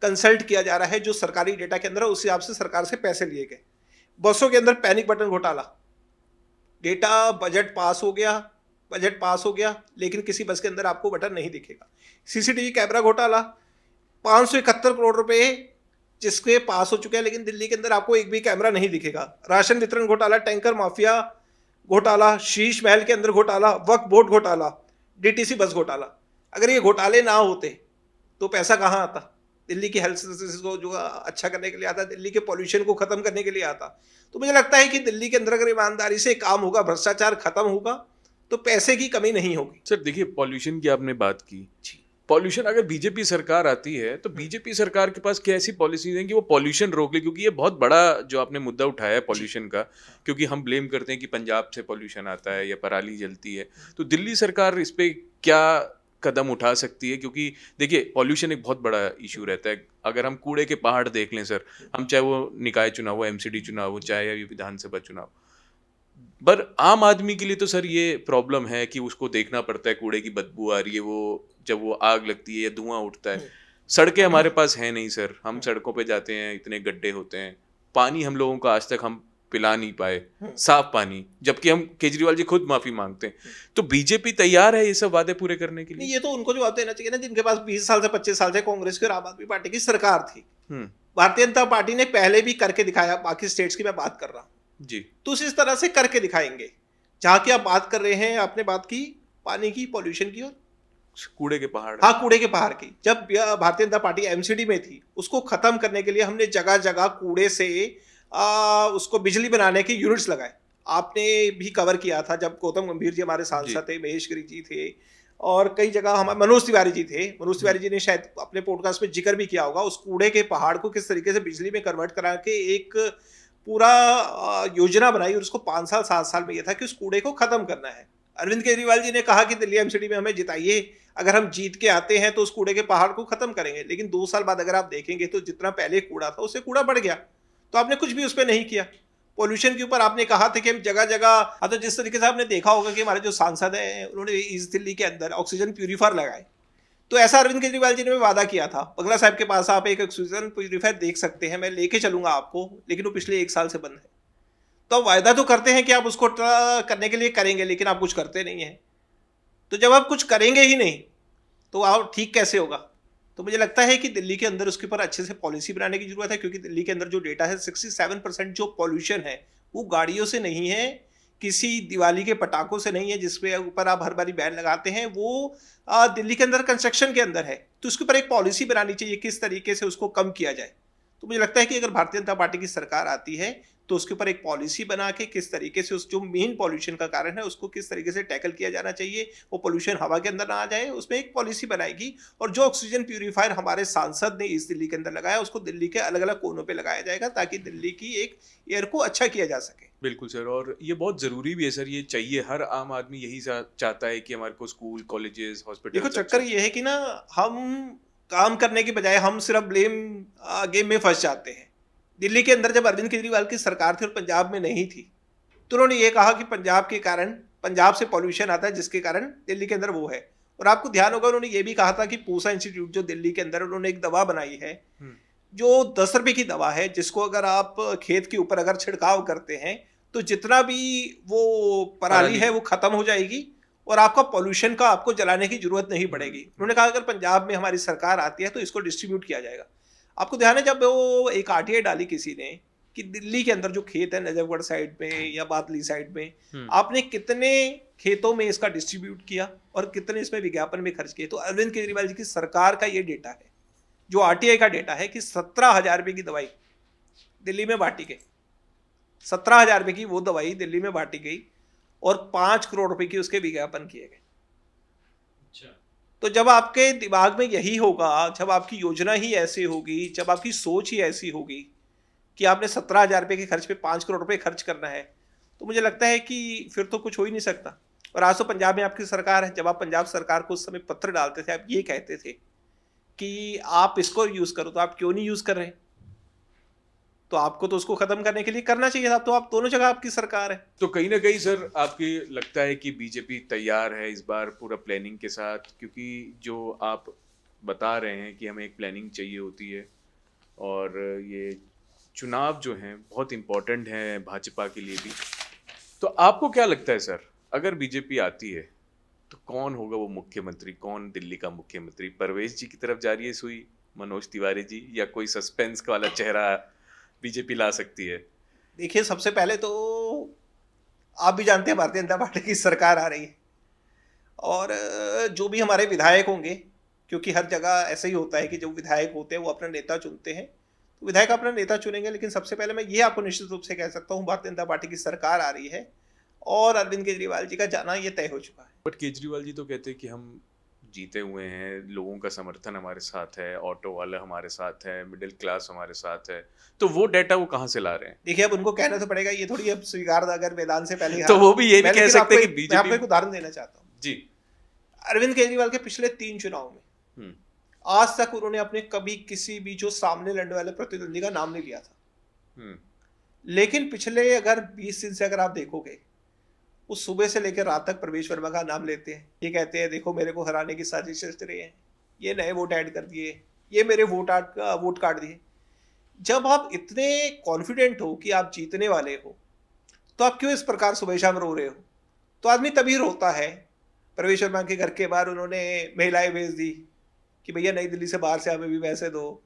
कंसल्ट किया जा रहा है, जो सरकारी डेटा के अंदर है, उस हिसाब से सरकार से पैसे लिए गए। बसों के अंदर पैनिक बटन घोटाला, डेटा बजट पास हो गया लेकिन किसी बस के अंदर आपको बटन नहीं दिखेगा। सीसीटीवी कैमरा घोटाला, 571 करोड़ रुपए जिसके पास हो चुके हैं, लेकिन दिल्ली के अंदर आपको एक भी कैमरा नहीं दिखेगा। राशन वितरण घोटाला, टैंकर माफिया घोटाला, शीश महल के अंदर घोटाला, वक्फ बोर्ड घोटाला, डीटीसी बस घोटाला। अगर ये घोटाले ना होते तो पैसा कहाँ आता? दिल्ली की हेल्थ सर्विसेज को जो अच्छा करने के लिए आता, दिल्ली के पॉल्यूशन को खत्म करने के लिए आता। तो मुझे लगता है कि दिल्ली के अंदर अगर ईमानदारी से काम होगा, भ्रष्टाचार खत्म होगा, तो पैसे की कमी नहीं होगी। सर देखिए, पॉल्यूशन की आपने बात की, पॉल्यूशन अगर बीजेपी सरकार आती है तो बीजेपी सरकार के पास क्या ऐसी पॉलिसीज हैं कि वो पॉल्यूशन रोक ले? क्योंकि ये बहुत बड़ा जो आपने मुद्दा उठाया है पॉल्यूशन का, क्योंकि हम ब्लेम करते हैं कि पंजाब से पॉल्यूशन आता है या पराली जलती है, तो दिल्ली सरकार इस पे क्या कदम उठा सकती है? क्योंकि देखिए, पॉल्यूशन एक बहुत बड़ा इशू रहता है। अगर हम कूड़े के पहाड़ देख लें सर, हम चाहे वो निकाय चुनाव हो, एमसीडी चुनाव हो, चाहे विधानसभा चुनाव, पर आम आदमी के लिए तो सर ये प्रॉब्लम है कि उसको देखना पड़ता है, कूड़े की बदबू आ रही है, वो जब वो आग लगती है या धुआं उठता है। सड़कें हमारे पास है नहीं सर, हम सड़कों पे जाते हैं, इतने गड्ढे होते हैं, पानी हम लोगों को आज तक हम पिला नहीं पाए, साफ पानी, जबकि हम केजरीवाल जी खुद माफी मांगते हैं। तो बीजेपी तैयार है ये सब वादे पूरे करने के लिए? ये तो उनको जवाब देना चाहिए ना, जिनके पास 20 साल से 25 साल से कांग्रेस की और आम आदमी पार्टी की सरकार थी। भारतीय जनता पार्टी ने पहले भी करके दिखाया, बाकी स्टेट्स की मैं बात कर रहा हूँ जी, तो इस तरह से करके दिखाएंगे। जहां की आप बात कर रहे हैं, आपने बात की पानी की, पॉल्यूशन की और कूड़े के पहाड़, हाँ कूड़े के पहाड़ की। जब भारतीय जनता पार्टी एमसीडी में थी, उसको खत्म करने के लिए हमने जगह जगह कूड़े से उसको बिजली बनाने के यूनिट्स लगाए। आपने भी कवर किया था जब गौतम गंभीर जी हमारे सांसद थे, महेश गिरी जी थे, और कई जगह हमारे मनोज तिवारी जी थे। मनोज तिवारी जी ने शायद अपने पॉडकास्ट में जिक्र भी किया होगा, उस कूड़े के पहाड़ को किस तरीके से बिजली में कन्वर्ट करा के एक पूरा योजना बनाई और उसको 5 साल 7 साल में यह था कि उस कूड़े को खत्म करना है। अरविंद केजरीवाल जी ने कहा कि दिल्ली एमसीडी में हमें जिताइए, अगर हम जीत के आते हैं तो उस कूड़े के पहाड़ को खत्म करेंगे। लेकिन 2 साल बाद अगर आप देखेंगे तो जितना पहले कूड़ा था उससे कूड़ा बढ़ गया, तो आपने कुछ भी उस पर नहीं किया। पोल्यूशन के ऊपर आपने कहा था कि हम जगह जगह, तो जिस तरीके से आपने देखा होगा कि हमारे जो सांसद हैं उन्होंने ईस्ट दिल्ली के अंदर ऑक्सीजन प्यूरीफायर लगाए, तो ऐसा अरविंद केजरीवाल जी ने वादा किया था। बगला साहब के पास आप एक ऑक्सीजन प्यूरीफायर देख सकते हैं, मैं लेके चलूंगा आपको, लेकिन वो पिछले 1 साल से बंद है। तो आप वायदा तो करते हैं कि आप उसको करने के लिए करेंगे, लेकिन आप कुछ करते नहीं हैं। तो जब आप कुछ करेंगे ही नहीं तो आप ठीक कैसे होगा? तो मुझे लगता है कि दिल्ली के अंदर उसके ऊपर अच्छे से पॉलिसी बनाने की जरूरत है, क्योंकि दिल्ली के अंदर जो डेटा है 67% जो पॉल्यूशन है वो गाड़ियों से नहीं है, किसी दिवाली के पटाखों से नहीं है जिसपे ऊपर आप हर बारी बैन लगाते हैं, वो दिल्ली के अंदर कंस्ट्रक्शन के अंदर है। तो उसके ऊपर एक पॉलिसी बनानी चाहिए किस तरीके से उसको कम किया जाए। तो मुझे लगता है कि अगर भारतीय जनता पार्टी की सरकार आती है तो उसके ऊपर एक पॉलिसी बना के किस तरीके से उस जो मेन पॉल्यूशन का कारण है उसको किस तरीके से टैकल किया जाना चाहिए, वो पॉल्यूशन हवा के अंदर ना आ जाए, उसमें एक पॉलिसी बनाएगी। और जो ऑक्सीजन प्यूरीफायर हमारे सांसद ने इस दिल्ली के अंदर लगाया उसको दिल्ली के अलग अलग कोनों पे लगाया जाएगा, ताकि दिल्ली की एक एयर को अच्छा किया जा सके। बिल्कुल सर, और ये बहुत ज़रूरी भी है सर, ये चाहिए, हर आम आदमी यही चाहता है कि हमारे को स्कूल, कॉलेजेस, हॉस्पिटल। देखो चक्कर ये है कि ना, हम काम करने की बजाय हम सिर्फ ब्लेम गेम में फंस जाते हैं। दिल्ली के अंदर जब अरविंद केजरीवाल की सरकार थी और पंजाब में नहीं थी, तो उन्होंने ये कहा कि पंजाब के कारण, पंजाब से पॉल्यूशन आता है जिसके कारण दिल्ली के अंदर वो है। और आपको ध्यान होगा उन्होंने ये भी कहा था कि पूसा इंस्टीट्यूट जो दिल्ली के अंदर, उन्होंने एक दवा बनाई है जो 10 रुपए की दवा है, जिसको अगर आप खेत के ऊपर अगर छिड़काव करते हैं तो जितना भी वो पराली है वो खत्म हो जाएगी और आपका पॉल्यूशन का आपको जलाने की जरूरत नहीं पड़ेगी। उन्होंने कहा अगर पंजाब में हमारी सरकार आती है तो इसको डिस्ट्रीब्यूट किया जाएगा। आपको ध्यान है जब वो एक आरटीआई डाली किसी ने कि दिल्ली के अंदर जो खेत है नजफगढ़ साइड में या बादली साइड में, आपने कितने खेतों में इसका डिस्ट्रीब्यूट किया और कितने इसमें विज्ञापन में खर्च किए। तो अरविंद केजरीवाल जी की सरकार का ये डेटा है, जो आरटीआई का डेटा है, कि 17,000 रुपये की दवाई दिल्ली में बांटी गई, 17,000 रुपये की वो दवाई दिल्ली में बांटी गई और 5 करोड़ रुपए की उसके विज्ञापन किए गए। तो जब आपके दिमाग में यही होगा, जब आपकी योजना ही ऐसी होगी, जब आपकी सोच ही ऐसी होगी कि आपने 17,000 रुपये के खर्च पे 5 करोड़ रुपए खर्च करना है, तो मुझे लगता है कि फिर तो कुछ हो ही नहीं सकता। और आज तो पंजाब में आपकी सरकार है, जब आप पंजाब सरकार को उस समय पत्र डालते थे, आप ये कहते थे कि आप इसको यूज करो, तो आप क्यों नहीं यूज कर रहे? तो आपको तो उसको खत्म करने के लिए करना चाहिए था। तो आप दोनों जगह आपकी सरकार है। तो कहीं ना कहीं सर आपकी लगता है कि बीजेपी तैयार है इस बार पूरा प्लानिंग के साथ, क्योंकि जो आप बता रहे हैं कि हमें एक प्लानिंग चाहिए होती है और ये चुनाव जो हैं बहुत इम्पोर्टेंट हैं भाजपा के लिए भी। तो आपको क्या लगता है सर, अगर बीजेपी आती है तो कौन होगा वो मुख्यमंत्री, कौन दिल्ली का मुख्यमंत्री? परवेश जी की तरफ जा रही है सुई, मनोज तिवारी जी, या कोई सस्पेंस वाला चेहरा बीजेपी ला सकती है? देखिए, सबसे पहले तो आप भी जानते हैं भारतीय जनता पार्टी की सरकार आ रही है और जो भी हमारे विधायक होंगे, क्योंकि हर जगह ऐसा ही होता है कि जो विधायक होते हैं वो अपना नेता चुनते हैं, तो विधायक अपना नेता चुनेंगे। लेकिन सबसे पहले मैं ये आपको निश्चित रूप से कह सकता हूँ, भारतीय जनता पार्टी की सरकार आ रही है और अरविंद केजरीवाल जी का जाना ये तय हो चुका है। बट केजरीवाल जी तो कहते हैं कि हम जीते हुए हैं, लोगों का समर्थन हमारे साथ है, ऑटो वाले हमारे साथ है, मिडिल क्लास हमारे साथ है, तो वो डेटा वो कहाँ से ला रहे हैं? देखिए, अब उनको कहना तो पड़ेगा, ये थोड़ी अब स्वीकार, अगर मैदान से पहले तो वो भी ये भी कह सकते हैं कि बीजेपी। मैं आपको एक उदाहरण देना चाहता हूँ जी। अरविंद केजरीवाल के पिछले 3 चुनाव में आज तक उन्होंने अपने कभी किसी भी जो सामने लड़ने वाले प्रतिद्वंदी का नाम नहीं लिया था। लेकिन पिछले अगर 20 दिन से अगर आप देखोगे, वो सुबह से लेकर रात तक प्रवेश वर्मा का नाम लेते हैं। ये कहते हैं देखो मेरे को हराने की साजिश चल रही है, ये नए वोट ऐड कर दिए, ये मेरे वोट काट दिए। जब आप इतने कॉन्फिडेंट हो कि आप जीतने वाले हो, तो आप क्यों इस प्रकार सुबह शाम रो रहे हो? तो आदमी तभी रोता है। प्रवेश वर्मा के घर के बाहर उन्होंने महिलाएं भेज दी कि भैया नई दिल्ली से बाहर से हमें भी पैसे दो।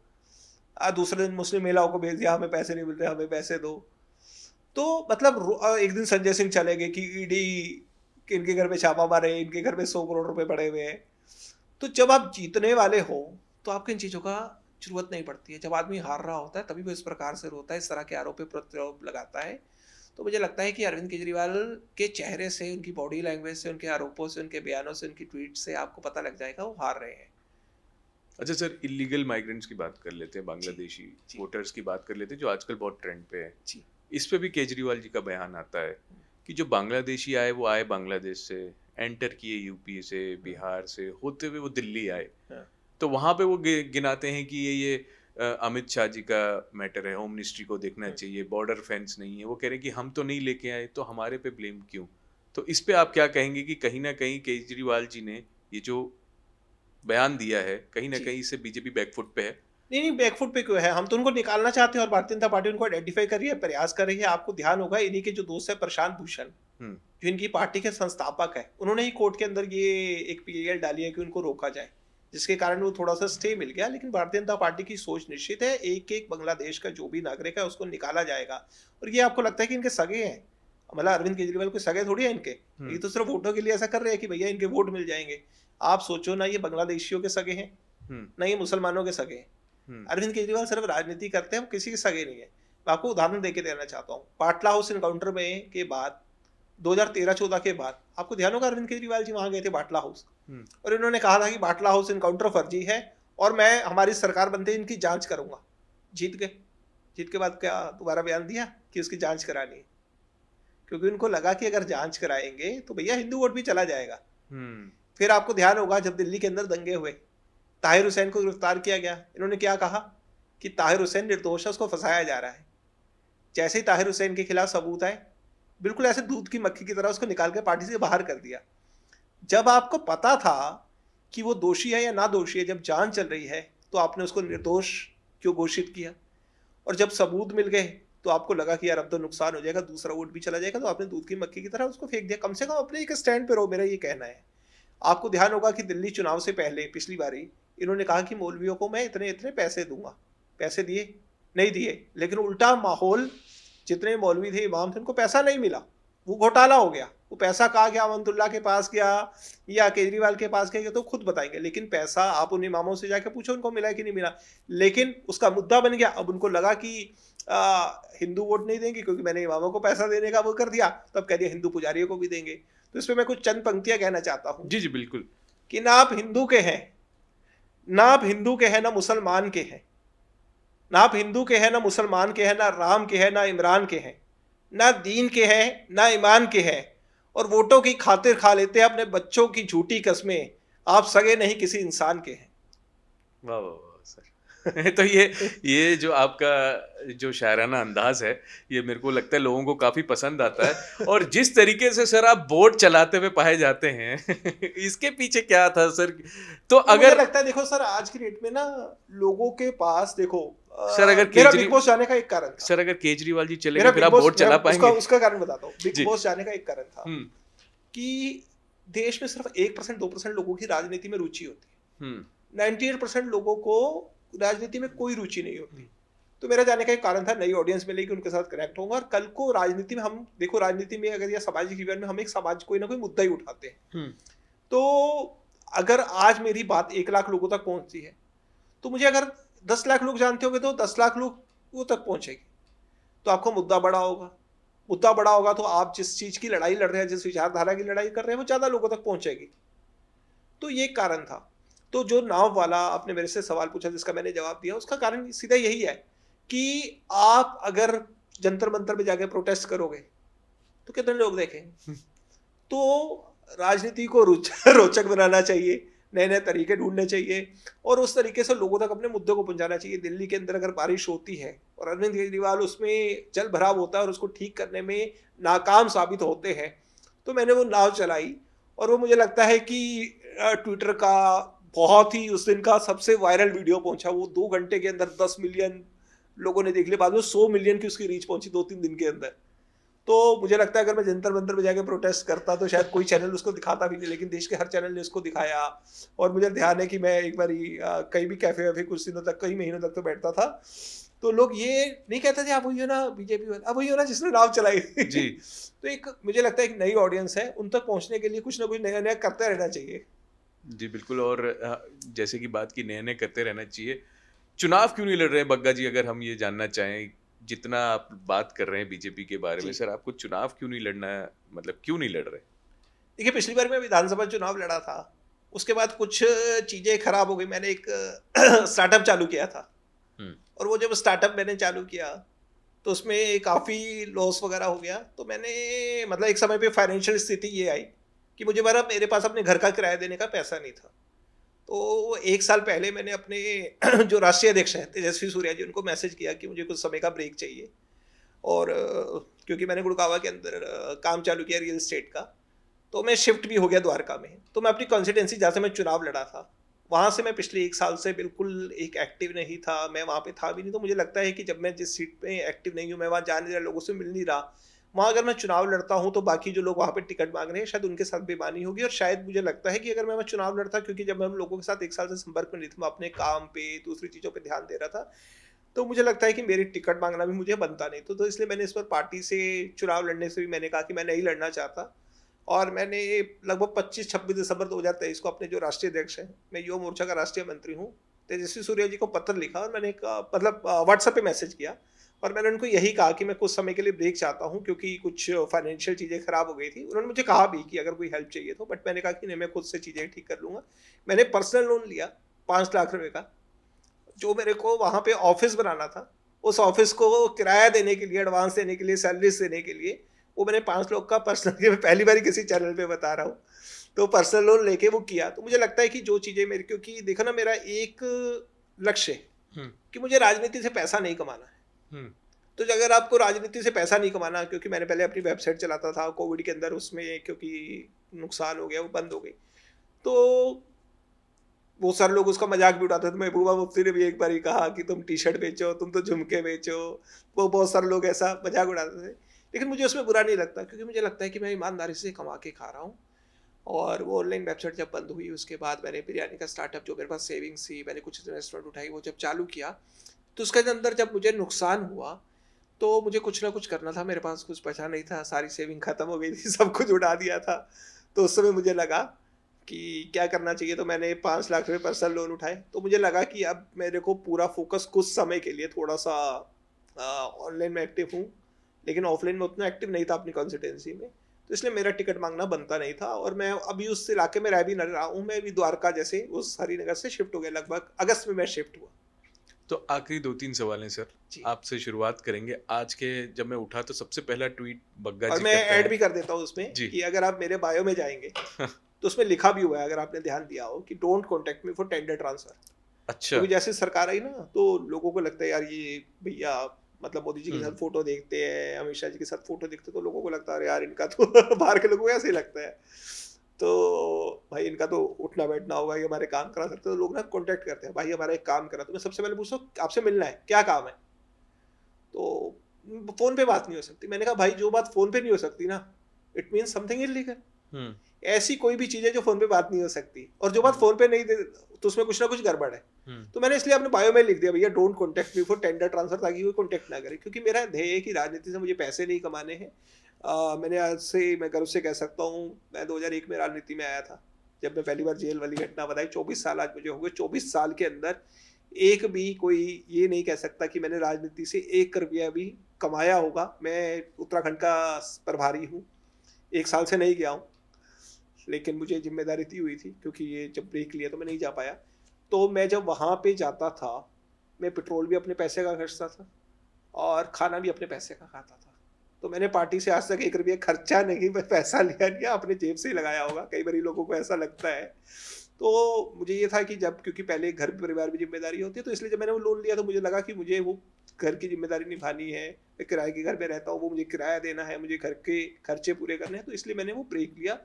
दूसरे दिन मुस्लिम महिलाओं को भेज दिया, हमें पैसे नहीं मिल रहे, हमें पैसे दो। तो मतलब एक दिन संजय सिंह चले गए कि ईडी इनके घर पे छापा मारे, इनके घर पे 100 करोड़ रुपए पड़े हुए हैं। तो जब आप जीतने वाले हो तो आपको इन चीज़ों का जरूरत नहीं पड़ती है। जब आदमी हार रहा होता है तभी वो इस प्रकार से रोता है, इस तरह के आरोप प्रत्यारोप लगाता है। तो मुझे लगता है कि अरविंद केजरीवाल के चेहरे से, उनकी बॉडी लैंग्वेज से, उनके आरोपों से, उनके बयानों से, उनकी ट्वीट से आपको पता लग जाएगा वो हार रहे हैं। अच्छा सर, इलीगल माइग्रेंट्स की बात कर लेते हैं, बांग्लादेशी वोटर्स की बात कर लेते हैं जो आजकल बहुत ट्रेंड पे है। इस पे भी केजरीवाल जी का बयान आता है कि जो बांग्लादेशी आए वो आए बांग्लादेश से, एंटर किए यूपी से, बिहार से, होते हुए वो दिल्ली आए। तो वहां पे वो गिनाते हैं कि ये अमित शाह जी का मैटर है, होम मिनिस्ट्री को देखना चाहिए, बॉर्डर फेंस नहीं है। वो कह रहे हैं कि हम तो नहीं लेके आए तो हमारे पे ब्लेम क्यों? तो इस पे आप क्या कहेंगे कि कहीं ना कहीं केजरीवाल जी ने ये जो बयान दिया है, कहीं ना कहीं इससे बीजेपी बैकफुट पे है? नहीं, बैकफुट पे क्यों है? हम तो उनको निकालना चाहते हैं और भारतीय जनता पार्टी उनको आइडेंटिफाई कर रही है, प्रयास कर रही है। आपको ध्यान होगा इन्हीं के जो दोस्त है प्रशांत भूषण, जो इनकी पार्टी के संस्थापक है, उन्होंने ही कोर्ट के अंदर ये एक पीएल डाली है कि उनको रोका जाए, जिसके कारण वो थोड़ा सा स्टे मिल गया। लेकिन भारतीय जनता पार्टी की सोच निश्चित है, एक एक बांग्लादेश का जो भी नागरिक है उसको निकाला जाएगा। और ये आपको लगता है कि इनके सगे हैं? मतलब अरविंद केजरीवाल को सगे थोड़ी है इनके, ये तो सिर्फ वोटों के लिए ऐसा कर रहे हैं कि भैया इनके वोट मिल जाएंगे। आप सोचो ना, ये बांग्लादेशियों के सगे हैं, ना ये मुसलमानों के सगे हैं। अरविंद केजरीवाल सिर्फ राजनीति करते हैं, किसी के सगे नहीं है। मैं आपको उदाहरण देके देना चाहता हूँ। पाटला हाउस इनकाउंटर में के बाद 2013-14 के बाद आपको ध्यान होगा अरविंद केजरीवाल जी वहां गए थे बाटला हाउस, और इन्होंने कहा था कि बाटला हाउस इनकाउंटर फर्जी है और मैं हमारी सरकार बनते ही इनकी जांच करूंगा। जीत गए। जीत के बाद क्या दोबारा बयान दिया कि उसकी जांच करानी है, क्योंकि उनको लगा कि अगर जांच कराएंगे तो भैया हिंदू वोट भी चला जाएगा। फिर आपको ध्यान होगा जब दिल्ली के अंदर दंगे हुए, ताहिर हुसैन को गिरफ्तार किया गया, इन्होंने क्या कहा कि ताहिर हुसैन निर्दोष है, उसको फंसाया जा रहा है। जैसे ही ताहिर हुसैन के खिलाफ सबूत आए, बिल्कुल ऐसे दूध की मक्खी की तरह उसको निकाल के पार्टी से बाहर कर दिया। जब आपको पता था कि वो दोषी है या ना दोषी है, जब जांच चल रही है, तो आपने उसको निर्दोष क्यों घोषित किया? और जब सबूत मिल गए तो आपको लगा कि यार अब तो नुकसान हो जाएगा, दूसरा वोट भी चला जाएगा, तो आपने दूध की मक्खी की तरह उसको फेंक दिया। कम से कम अपने एक स्टैंड पे रहो, मेरा ये कहना है। आपको ध्यान होगा कि दिल्ली चुनाव से पहले पिछली बारी इन्होंने कहा कि मौलवियों को मैं इतने इतने पैसे दूंगा। पैसे दिए? नहीं दिए। लेकिन उल्टा माहौल, जितने मौलवी थे, इमाम थे, उनको पैसा नहीं मिला, वो घोटाला हो गया। वो पैसा कहाँ गया? अमनतुल्ला के पास गया या केजरीवाल के पास गया, तो खुद बताएंगे। लेकिन पैसा आप उन इमामों से जाके पूछो उनको मिला कि नहीं मिला। लेकिन उसका मुद्दा बन गया। अब उनको लगा कि हिंदू वोट नहीं देंगे क्योंकि मैंने इमामों को पैसा देने का वो कर दिया, तो अब कह दिया हिंदू पुजारियों को भी देंगे। तो इसमें मैं कुछ चंद पंक्तियां कहना चाहता हूँ। जी जी बिल्कुल। कि ना आप हिंदू के हैं, ना आप हिंदू के हैं, ना मुसलमान के हैं, ना आप हिंदू के हैं, ना मुसलमान के हैं, ना राम के हैं, ना इमरान के हैं, ना दीन के हैं, ना ईमान के हैं, और वोटों की खातिर खा लेते हैं अपने बच्चों की झूठी कस्में। आप सगे नहीं किसी इंसान के हैं। वाह वाह वाह सर। तो ये जो आपका जो शायराना अंदाज है, ये मेरे को लगता है लोगों को काफी पसंद आता है। और जिस तरीके से सर आप बोट चलाते हुए पाए जाते हैं इसके पीछे क्या था सर? तो अगर मुझे लगता है, देखो सर, आज की डेट में ना लोगों के पास, देखो सर, अगर मेरा बिग बॉस जाने का एक कारण था। सर अगर केजरीवाल जी चले गए फिर आप बोट चला पाएंगे? उसका कारण बताता हूँ। बिग बॉस जाने का एक कारण था कि देश में सिर्फ 1% 2% लोगों की राजनीति में रुचि होती है। 98% लोगों को राजनीति में कोई रुचि नहीं होती। तो मेरा जाने का एक कारण था, नई ऑडियंस मिलेगी, उनके साथ कनेक्ट होगा। और कल को राजनीति में हम देखो, राजनीति में अगर या सामाजिक जीवन में हम एक समाज कोई ना कोई मुद्दा ही उठाते हैं। तो अगर आज मेरी बात 1 लाख लोगों तक पहुंचती है, तो मुझे अगर 10 लाख लोग जानते होंगे तो 10 लाख लोगों तक पहुंचेगी, तो आपको मुद्दा बड़ा होगा। मुद्दा बड़ा होगा तो आप जिस चीज की लड़ाई लड़ रहे हैं, जिस विचारधारा की लड़ाई कर रहे हैं, वो ज्यादा लोगों तक पहुंचेगी। तो ये कारण था। तो जो नाव वाला आपने मेरे से सवाल पूछा जिसका मैंने जवाब दिया, उसका कारण सीधा यही है कि आप अगर जंतर मंतर में जाके प्रोटेस्ट करोगे तो कितने लोग देखेंगे? तो राजनीति को रोचक बनाना चाहिए, नए नए तरीके ढूंढने चाहिए, और उस तरीके से लोगों तक अपने मुद्दों को पहुंचाना चाहिए। दिल्ली के अंदर अगर बारिश होती है और अरविंद केजरीवाल उसमें जल भराव होता है और उसको ठीक करने में नाकाम साबित होते हैं, तो मैंने वो नाव चलाई। और वो मुझे लगता है कि ट्विटर का बहुत ही उस दिन का सबसे वायरल वीडियो पहुंचा। वो 2 घंटे के अंदर 10 मिलियन लोगों ने देख लिया, बाद में 100 मिलियन की उसकी रीच पहुंची 2-3 दिन के अंदर। तो मुझे लगता है अगर मैं जंतर मंतर में जाके प्रोटेस्ट करता तो शायद कोई चैनल उसको दिखाता भी नहीं, लेकिन देश के हर चैनल ने उसको दिखाया। और मुझे ध्यान है कि मैं एक बार कहीं भी कैफे वैफे कुछ दिनों तक, कई महीनों तक तो बैठता था, तो लोग ये नहीं कहते थे आप वही हो ना बीजेपी वाले, आप वही हो ना जिसने नाव चलाई जी। तो एक मुझे लगता है एक नई ऑडियंस है, उन तक पहुंचने के लिए कुछ ना कुछ नया नया करते रहना चाहिए। जी बिल्कुल। और जैसे कि बात की नए नए करते रहना चाहिए, चुनाव क्यों नहीं लड़ रहे हैं बग्गा जी? अगर हम ये जानना चाहें, जितना आप बात कर रहे हैं बीजेपी के बारे में, सर आपको चुनाव क्यों नहीं लड़ना है? मतलब क्यों नहीं लड़ रहे? देखिए, पिछली बार मैं विधानसभा चुनाव लड़ा था, उसके बाद कुछ चीजें खराब हो गई। मैंने एक स्टार्टअप चालू किया था, और वो जब स्टार्टअप मैंने चालू किया तो उसमें काफ़ी लॉस वगैरह हो गया। तो मैंने मतलब एक समय पे फाइनेंशियल स्थिति ये आई कि मुझे मेरे पास अपने घर का किराया देने का पैसा नहीं था। तो 1 साल पहले मैंने अपने जो राष्ट्रीय अध्यक्ष हैं तेजस्वी सूर्या जी, उनको मैसेज किया कि मुझे कुछ समय का ब्रेक चाहिए। और क्योंकि मैंने गुड़गांव के अंदर काम चालू किया रियल एस्टेट का, तो मैं शिफ्ट भी हो गया द्वारका में। तो मैं अपनी कॉन्स्टिट्यूंसी जहाँ से मैं चुनाव लड़ा था, वहाँ से मैं पिछले 1 साल से बिल्कुल एक एक्टिव नहीं था, मैं वहाँ पे था भी नहीं। तो मुझे लगता है कि जब मैं जिस सीट पे एक्टिव नहीं हूँ, मैं वहाँ जा नहीं रहा, लोगों से मिल नहीं रहा, वहाँ अगर मैं चुनाव लड़ता हूँ तो बाकी जो लोग वहाँ पे टिकट मांग रहे हैं शायद उनके साथ बेईमानी होगी। और शायद मुझे लगता है कि अगर मैं चुनाव लड़ता, क्योंकि जब मैं हम लोगों के साथ 1 साल से संपर्क में नहीं था, मैं अपने काम पे दूसरी चीज़ों पे ध्यान दे रहा था, तो मुझे लगता है कि मेरी टिकट मांगना भी मुझे बनता नहीं। तो इसलिए मैंने इस पर पार्टी से चुनाव लड़ने से भी मैंने कहा कि मैं नहीं लड़ना चाहता। और मैंने लगभग 25-26 दिसंबर 2023 को अपने जो राष्ट्रीय अध्यक्ष हैं, मैं युवा मोर्चा का राष्ट्रीय मंत्री हूँ, तेजस्वी सूर्या जी को पत्र लिखा और मैंने मतलब व्हाट्सएप पे मैसेज किया। और मैंने उनको यही कहा कि मैं कुछ समय के लिए ब्रेक चाहता हूँ, क्योंकि कुछ फाइनेंशियल चीज़ें खराब हो गई थी। उन्होंने मुझे कहा भी कि अगर कोई हेल्प चाहिए तो, बट मैंने कहा कि नहीं, मैं खुद से चीज़ें ठीक कर लूँगा। मैंने पर्सनल लोन लिया 5 लाख रुपए का, जो मेरे को वहाँ पे ऑफिस बनाना था। उस ऑफिस को किराया देने के लिए, एडवांस देने के लिए, सैलरीज देने के लिए, वो मैंने 5 लोग का पर्सनल, मैं पहली बार किसी चैनल पे बता रहा हूँ, तो पर्सनल लोन लेके वो किया। तो मुझे लगता है कि जो चीज़ें मेरी, क्योंकि देखो ना, मेरा एक लक्ष्य है कि मुझे राजनीति से पैसा नहीं कमाना है। तो अगर आपको राजनीति से पैसा नहीं कमाना, क्योंकि मैंने पहले अपनी वेबसाइट चलाता था कोविड के अंदर, उसमें क्योंकि नुकसान हो गया, वो बंद हो गई। तो बहुत सारे लोग उसका मजाक भी उड़ाते थे। महबूबा मुफ्ती ने भी एक बार ही कहा कि तुम टी शर्ट बेचो, तुम तो झुमके बेचो। वो बहुत सारे लोग ऐसा मजाक उड़ाते थे, लेकिन मुझे उसमें बुरा नहीं लगता, क्योंकि मुझे लगता है कि मैं ईमानदारी से कमा के खा रहा हूँ। और वो ऑनलाइन वेबसाइट जब बंद हुई, उसके बाद मैंने बिरयानी का स्टार्टअप, जो मेरे पास सेविंग्स थी, मैंने कुछ इन्वेस्टमेंट उठाई, वो जब चालू किया, तो उसके अंदर जब मुझे नुकसान हुआ, तो मुझे कुछ ना कुछ करना था। मेरे पास कुछ बचा नहीं था, सारी सेविंग खत्म हो गई थी, सब कुछ उड़ा दिया था। तो उस समय मुझे लगा कि क्या करना चाहिए, तो मैंने 5 लाख रुपए पर्सनल लोन उठाए। तो मुझे लगा कि अब मेरे को पूरा फोकस कुछ समय के लिए, थोड़ा सा ऑनलाइन में एक्टिव हूँ, लेकिन ऑफलाइन में उतना एक्टिव नहीं था अपनी कॉन्स्टिट्यूंसी में। तो इसलिए मेरा टिकट मांगना बनता नहीं था। और मैं अभी उस इलाके में रह भी नहीं रहा हूँ, मैं भी द्वारका जैसे उस हरिनगर से शिफ्ट हो गया, लगभग अगस्त में मैं शिफ्ट हुआ। तो आखिरी 2-3 सवाल हैं सर, आपसे शुरुआत करेंगे। आज के जब मैं उठा तो सबसे पहला ट्वीट बग्गा जी और मैं ऐड भी कर देता हूँ उसमें कि अगर आप मेरे बायो में जाएंगे तो उसमें लिखा भी हुआ है, अगर आपने ध्यान दिया हो, कि don't contact me for tender transfer. अच्छा। क्योंकि जैसे सरकार आई ना, तो लोगों को लगता है यार ये भैया, मतलब मोदी जी के साथ फोटो देखते हैं, अमित शाह जी के साथ फोटो देखते हैं, तो लोगों को लगता है यार इनका तो बाहर के लोगों को ऐसे ही लगता है, तो भाई इनका तो उठना बैठना होगा, ये हमारे काम करा सकते हैं। तो लोग ना कॉन्टेक्ट करते हैं, भाई हमारा एक काम करा। तो मैं सबसे पहले पूछता हूँ आपसे मिलना है, क्या काम है? तो फोन पे बात नहीं हो सकती। मैंने कहा भाई जो बात फोन पे नहीं हो सकती ना, इट मीन्स समथिंग इलीगल। ऐसी कोई भी चीज है जो फोन पे बात नहीं हो सकती, और जो बात फोन पे नहीं दे, तो उसमें कुछ ना कुछ गड़बड़ है। तो मैंने इसलिए अपने बायो में लिख दिया भैया don't contact me for tender transfer, ताकि कोई कॉन्टेक्ट ना करे। क्योंकि मेरा ध्येय है कि राजनीति से मुझे पैसे नहीं कमाने हैं। मैंने आज से, मैं गर्व से कह सकता हूँ, मैं 2001 में राजनीति में आया था, जब मैं पहली बार जेल वाली घटना बताई। 24 साल आज मुझे हो गए। 24 साल के अंदर एक भी कोई ये नहीं कह सकता कि मैंने राजनीति से 1 रुपया भी कमाया होगा। मैं उत्तराखंड का प्रभारी हूँ, 1 साल से नहीं गया हूँ, लेकिन मुझे जिम्मेदारी दी हुई थी, क्योंकि ये जब ब्रेक लिया तो मैं नहीं जा पाया। तो मैं जब वहाँ पे जाता था, मैं पेट्रोल भी अपने पैसे का खर्चता था और खाना भी अपने पैसे का खाता था। तो मैंने पार्टी से आज तक 1 रुपया खर्चा नहीं, पैसा लिया नहीं, अपने जेब से ही लगाया होगा। कई बार लोगों को ऐसा लगता है। तो मुझे ये था कि जब, क्योंकि पहले घर परिवार भी जिम्मेदारी होती है, तो इसलिए जब मैंने वो लोन लिया तो मुझे लगा कि मुझे वो घर की जिम्मेदारी निभानी है। मैं किराए के घर में रहता हूँ, वो मुझे किराया देना है, मुझे घर के खर्चे पूरे करने हैं। तो इसलिए मैंने वो ब्रेक लिया।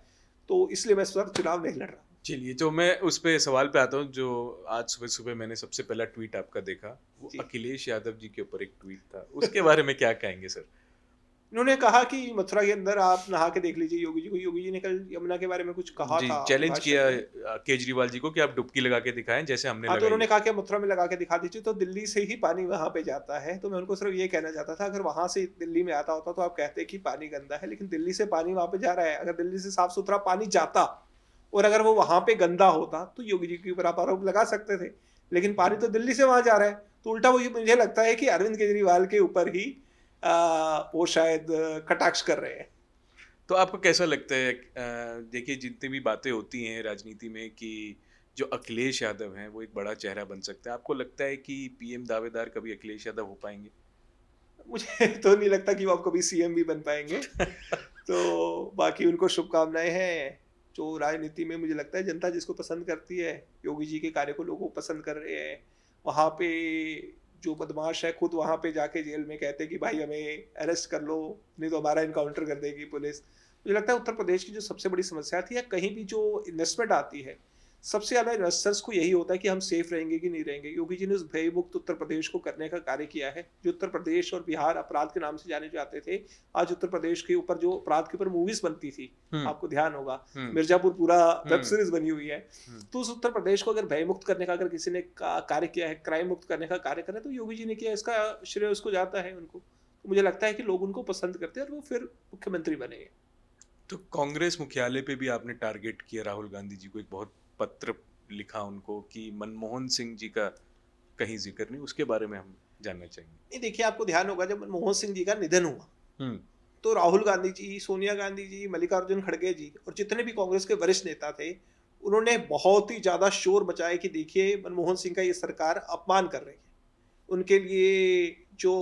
तो इसलिए मैं इस बार चुनाव नहीं लड़ रहा। चलिए, तो मैं उस पे सवाल पे आता हूँ। जो आज सुबह सुबह मैंने सबसे पहला ट्वीट आपका देखा, वो अखिलेश यादव जी के ऊपर एक ट्वीट था, उसके बारे में क्या कहेंगे सर? उन्होंने कहा कि मथुरा के अंदर आप नहा के देख लीजिए योगी जी को। योगी जी ने कल यमुना के बारे में कुछ कहा था, चैलेंज किया केजरीवाल जी को कि आप डुबकी लगा के दिखाएं जैसे हमने लगाई। तो उन्होंने कहा कि मथुरा में लगा के दिखा दीजिए। तो दिल्ली से ही पानी वहां पे जाता है। तो मैं उनको सिर्फ ये कहना चाहता था, अगर वहां से दिल्ली में आता होता तो आप कहते कि पानी गंदा है, लेकिन दिल्ली से पानी वहां पे जा रहा है। अगर दिल्ली से साफ सुथरा पानी जाता और अगर वो वहां पे गंदा होता तो योगी जी के ऊपर आप आरोप लगा सकते थे, लेकिन पानी तो दिल्ली से वहां जा रहा है। तो उल्टा वो मुझे लगता है कि अरविंद केजरीवाल के ऊपर ही वो शायद कटाक्ष कर रहे हैं। तो आपको कैसा लगता है, देखिए जितनी भी बातें होती हैं राजनीति में कि जो अखिलेश यादव हैं वो एक बड़ा चेहरा बन सकता है, आपको लगता है कि पीएम दावेदार कभी अखिलेश यादव हो पाएंगे? मुझे तो नहीं लगता कि वो आप कभी सीएम भी बन पाएंगे। तो बाकी उनको शुभकामनाएं हैं। जो राजनीति में मुझे लगता है जनता जिसको पसंद करती है, योगी जी के कार्य को लोगों पसंद कर रहे हैं। वहाँ पे जो बदमाश है खुद वहाँ पे जाके जेल में कहते हैं कि भाई हमें अरेस्ट कर लो, नहीं तो हमारा इनकाउंटर कर देगी पुलिस। मुझे लगता है उत्तर प्रदेश की जो सबसे बड़ी समस्या थी, या कहीं भी जो इन्वेस्टमेंट आती है, सबसे ज्यादा इन्वेस्टर्स को यही होता है कि हम सेफ रहेंगे कि नहीं रहेंगे। योगी जी ने उस भय मुक्त उत्तर प्रदेश को करने का कार्य किया है। जो उत्तर प्रदेश और बिहार अपराध के नाम से जाने जाते थे, आज उत्तर प्रदेश के ऊपर जो अपराध के ऊपर मूवीज बनती थी, आपको ध्यान होगा, मिर्जापुर पूरा वेब सीरीज बनी हुई है। तो उस उत्तर प्रदेश को अगर भय मुक्त करने का अगर किसी ने कार्य किया है, क्राइम मुक्त करने का कार्य करें, तो योगी जी ने किया। इसका श्रेय उसको जाता है उनको। तो मुझे लगता है कि लोग उनको पसंद करते हैं और वो फिर मुख्यमंत्री बने। तो कांग्रेस मुख्यालय पे भी आपने टारगेट किया राहुल गांधी जी को, एक बहुत पत्र लिखा उनको कि मनमोहन सिंह जी का कहीं जिक्र नहीं, उसके बारे में हम जानना चाहेंगे। नहीं, देखिए आपको ध्यान होगा जब मनमोहन सिंह जी का निधन हुआ तो राहुल गांधी जी, सोनिया गांधी जी, मल्लिकार्जुन खड़गे जी और जितने भी कांग्रेस के वरिष्ठ नेता थे, उन्होंने बहुत ही ज्यादा शोर मचाया कि देखिए मनमोहन सिंह का ये सरकार अपमान कर रही है। उनके लिए जो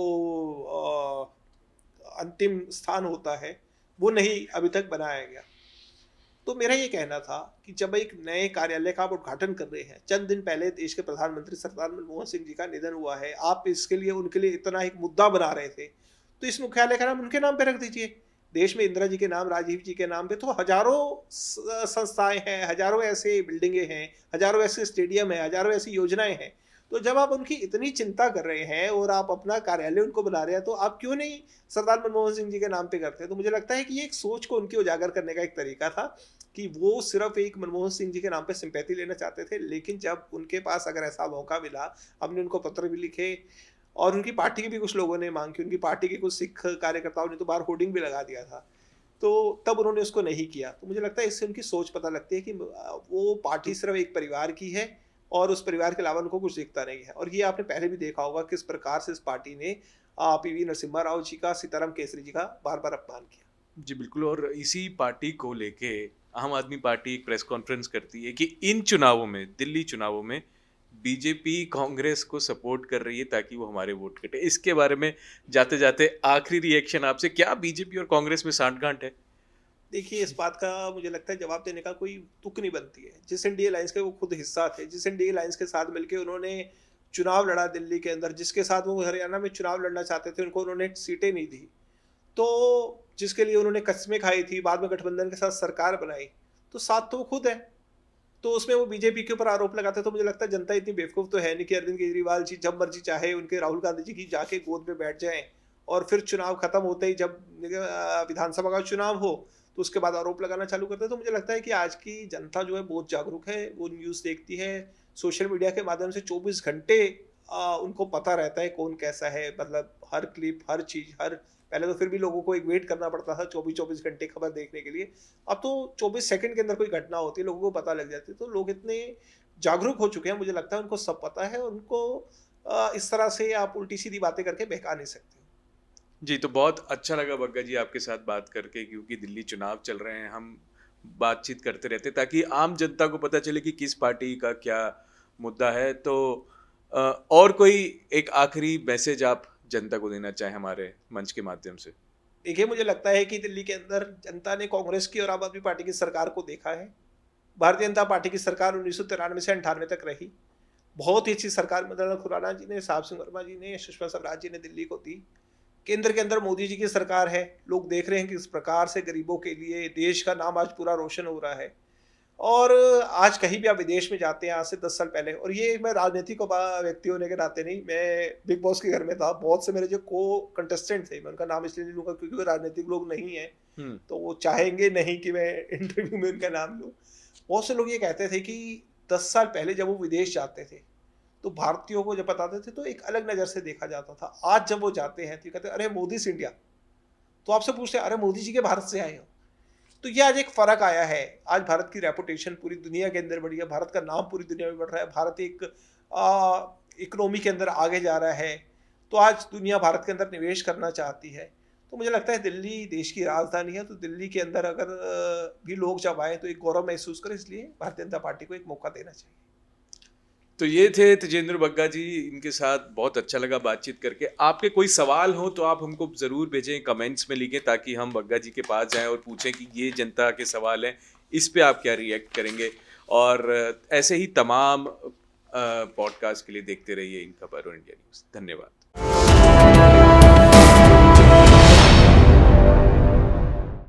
अंतिम स्थान होता है वो नहीं अभी तक बनाया गया। तो मेरा ये कहना था कि जब एक नए कार्यालय का आप उद्घाटन कर रहे हैं, चंद दिन पहले देश के प्रधानमंत्री सरदार मनमोहन सिंह जी का निधन हुआ है, आप इसके लिए उनके लिए इतना एक मुद्दा बना रहे थे, तो इस मुख्यालय का नाम उनके नाम पे रख दीजिए। देश में इंदिरा जी के नाम, राजीव जी के नाम पे तो हजारों संस्थाएं हैं, हजारों ऐसे बिल्डिंगे हैं, हजारों ऐसे स्टेडियम है, हजारों ऐसी योजनाएं हैं। तो जब आप उनकी इतनी चिंता कर रहे हैं और आप अपना कार्यालय उनको बना रहे हैं, तो आप क्यों नहीं सरदार मनमोहन सिंह जी के नाम पे करते हैं? तो मुझे लगता है कि ये एक सोच को उनकी उजागर करने का एक तरीका था कि वो सिर्फ एक मनमोहन सिंह जी के नाम पे सिंपैथी लेना चाहते थे। लेकिन जब उनके पास अगर ऐसा मौका मिला, हमने उनको पत्र भी लिखे और उनकी पार्टी के भी कुछ लोगों ने मांग की, उनकी पार्टी के कुछ सिख कार्यकर्ताओं ने तो बाहर होर्डिंग भी लगा दिया था, तो तब उन्होंने उसको नहीं किया। तो मुझे लगता है इससे उनकी सोच पता लगती है कि वो पार्टी सिर्फ एक परिवार की है और उस परिवार के अलावा उनको कुछ दिखता नहीं है। और ये आपने पहले भी देखा होगा किस प्रकार से इस पार्टी ने पीवी नरसिम्हा राव जी का, सीताराम केसरी जी का बार बार अपमान किया। जी बिल्कुल। और इसी पार्टी को लेके आम आदमी पार्टी एक प्रेस कॉन्फ्रेंस करती है कि इन चुनावों में, दिल्ली चुनावों में बीजेपी कांग्रेस को सपोर्ट कर रही है ताकि वो हमारे वोट कटे। इसके बारे में जाते जाते आखिरी रिएक्शन आपसे, क्या बीजेपी और कांग्रेस में सांठगांठ है? देखिए इस बात का मुझे लगता है जवाब देने का कोई तुक नहीं बनती है। जिस इंडिया अलायंस के वो खुद हिस्सा थे, जिस इंडिया अलायंस के साथ मिलकर उन्होंने चुनाव लड़ा दिल्ली के अंदर, जिसके साथ वो हरियाणा में चुनाव लड़ना चाहते थे, उनको उन्होंने सीटें नहीं दी, तो जिसके लिए उन्होंने कस्में खाई थी, बाद में गठबंधन के साथ सरकार बनाई, तो साथ तो वो खुद है। तो उसमें वो बीजेपी के ऊपर आरोप लगाते, तो मुझे लगता है जनता इतनी बेवकूफ़ तो है नहीं कि अरविंद केजरीवाल जी जब मर्जी चाहे उनके राहुल गांधी जी की जाके गोद में बैठ जाएं और फिर चुनाव खत्म होते ही जब विधानसभा का चुनाव हो तो उसके बाद आरोप लगाना चालू करते हैं। तो मुझे लगता है कि आज की जनता जो है बहुत जागरूक है, वो न्यूज़ देखती है, सोशल मीडिया के माध्यम से 24 घंटे उनको पता रहता है कौन कैसा है। मतलब हर क्लिप, हर चीज़, हर पहले तो फिर भी लोगों को एक वेट करना पड़ता था 24-24 घंटे खबर देखने के लिए, अब तो 24 सेकंड के अंदर कोई घटना होती है लोगों को पता लग जाती है। तो लोग इतने जागरूक हो चुके हैं, मुझे लगता है उनको सब पता है और उनको इस तरह से आप उल्टी सीधी बातें करके बहका नहीं सकते। जी, तो बहुत अच्छा लगा बग्गा जी आपके साथ बात करके, क्योंकि दिल्ली चुनाव चल रहे हैं, हम बातचीत करते रहते ताकि आम जनता को पता चले कि किस पार्टी का क्या मुद्दा है। तो और कोई एक आखिरी मैसेज आप जनता को देना चाहें हमारे मंच के माध्यम से? देखिए मुझे लगता है कि दिल्ली के अंदर जनता ने कांग्रेस की और आम आदमी पार्टी की सरकार को देखा है। भारतीय जनता पार्टी की सरकार 1993 से 98 तक रही, बहुत ही अच्छी सरकार मदन खुराना जी ने, साहब सिंह वर्मा जी ने, सुषमा स्वराज जी ने दिल्ली को दी। केंद्र के अंदर मोदी जी की सरकार है, लोग देख रहे हैं कि किस प्रकार से गरीबों के लिए देश का नाम आज पूरा रोशन हो रहा है। और आज कहीं भी आप विदेश में जाते हैं, आज से 10 साल पहले, और ये मैं राजनीतिक व्यक्ति होने के नाते नहीं, मैं बिग बॉस के घर में था, बहुत से मेरे जो को कंटेस्टेंट थे, मैं उनका नाम इसलिए नहीं लूँगा क्योंकि वो राजनीतिक लोग नहीं है, तो वो चाहेंगे नहीं कि मैं इंटरव्यू में उनका नाम लूँ। बहुत से लोग ये कहते थे कि 10 साल पहले जब वो विदेश जाते थे तो भारतीयों को जब बताते थे तो एक अलग नज़र से देखा जाता था। आज जब वो जाते हैं तो कहते हैं अरे मोदी से इंडिया, तो आपसे पूछते हैं अरे मोदी जी के भारत से आए हो। तो ये आज एक फ़र्क आया है। आज भारत की रेपुटेशन पूरी दुनिया के अंदर बढ़ी है, भारत का नाम पूरी दुनिया में बढ़ रहा है, भारत एक इकोनॉमी के अंदर आगे जा रहा है, तो आज दुनिया भारत के अंदर निवेश करना चाहती है। तो मुझे लगता है दिल्ली देश की राजधानी है, तो दिल्ली के अंदर अगर भी लोग जब आए तो एक गौरव महसूस करें, इसलिए भारतीय जनता पार्टी को एक मौका देना चाहिए। तो ये थे तेजेंद्र बग्गा जी, इनके साथ बहुत अच्छा लगा बातचीत करके। आपके कोई सवाल हो तो आप हमको ज़रूर भेजें, कमेंट्स में लिखें, ताकि हम बग्गा जी के पास जाएं और पूछें कि ये जनता के सवाल हैं, इस पे आप क्या रिएक्ट करेंगे। और ऐसे ही तमाम पॉडकास्ट के लिए देखते रहिए इन खबर और इंडिया न्यूज़। धन्यवाद।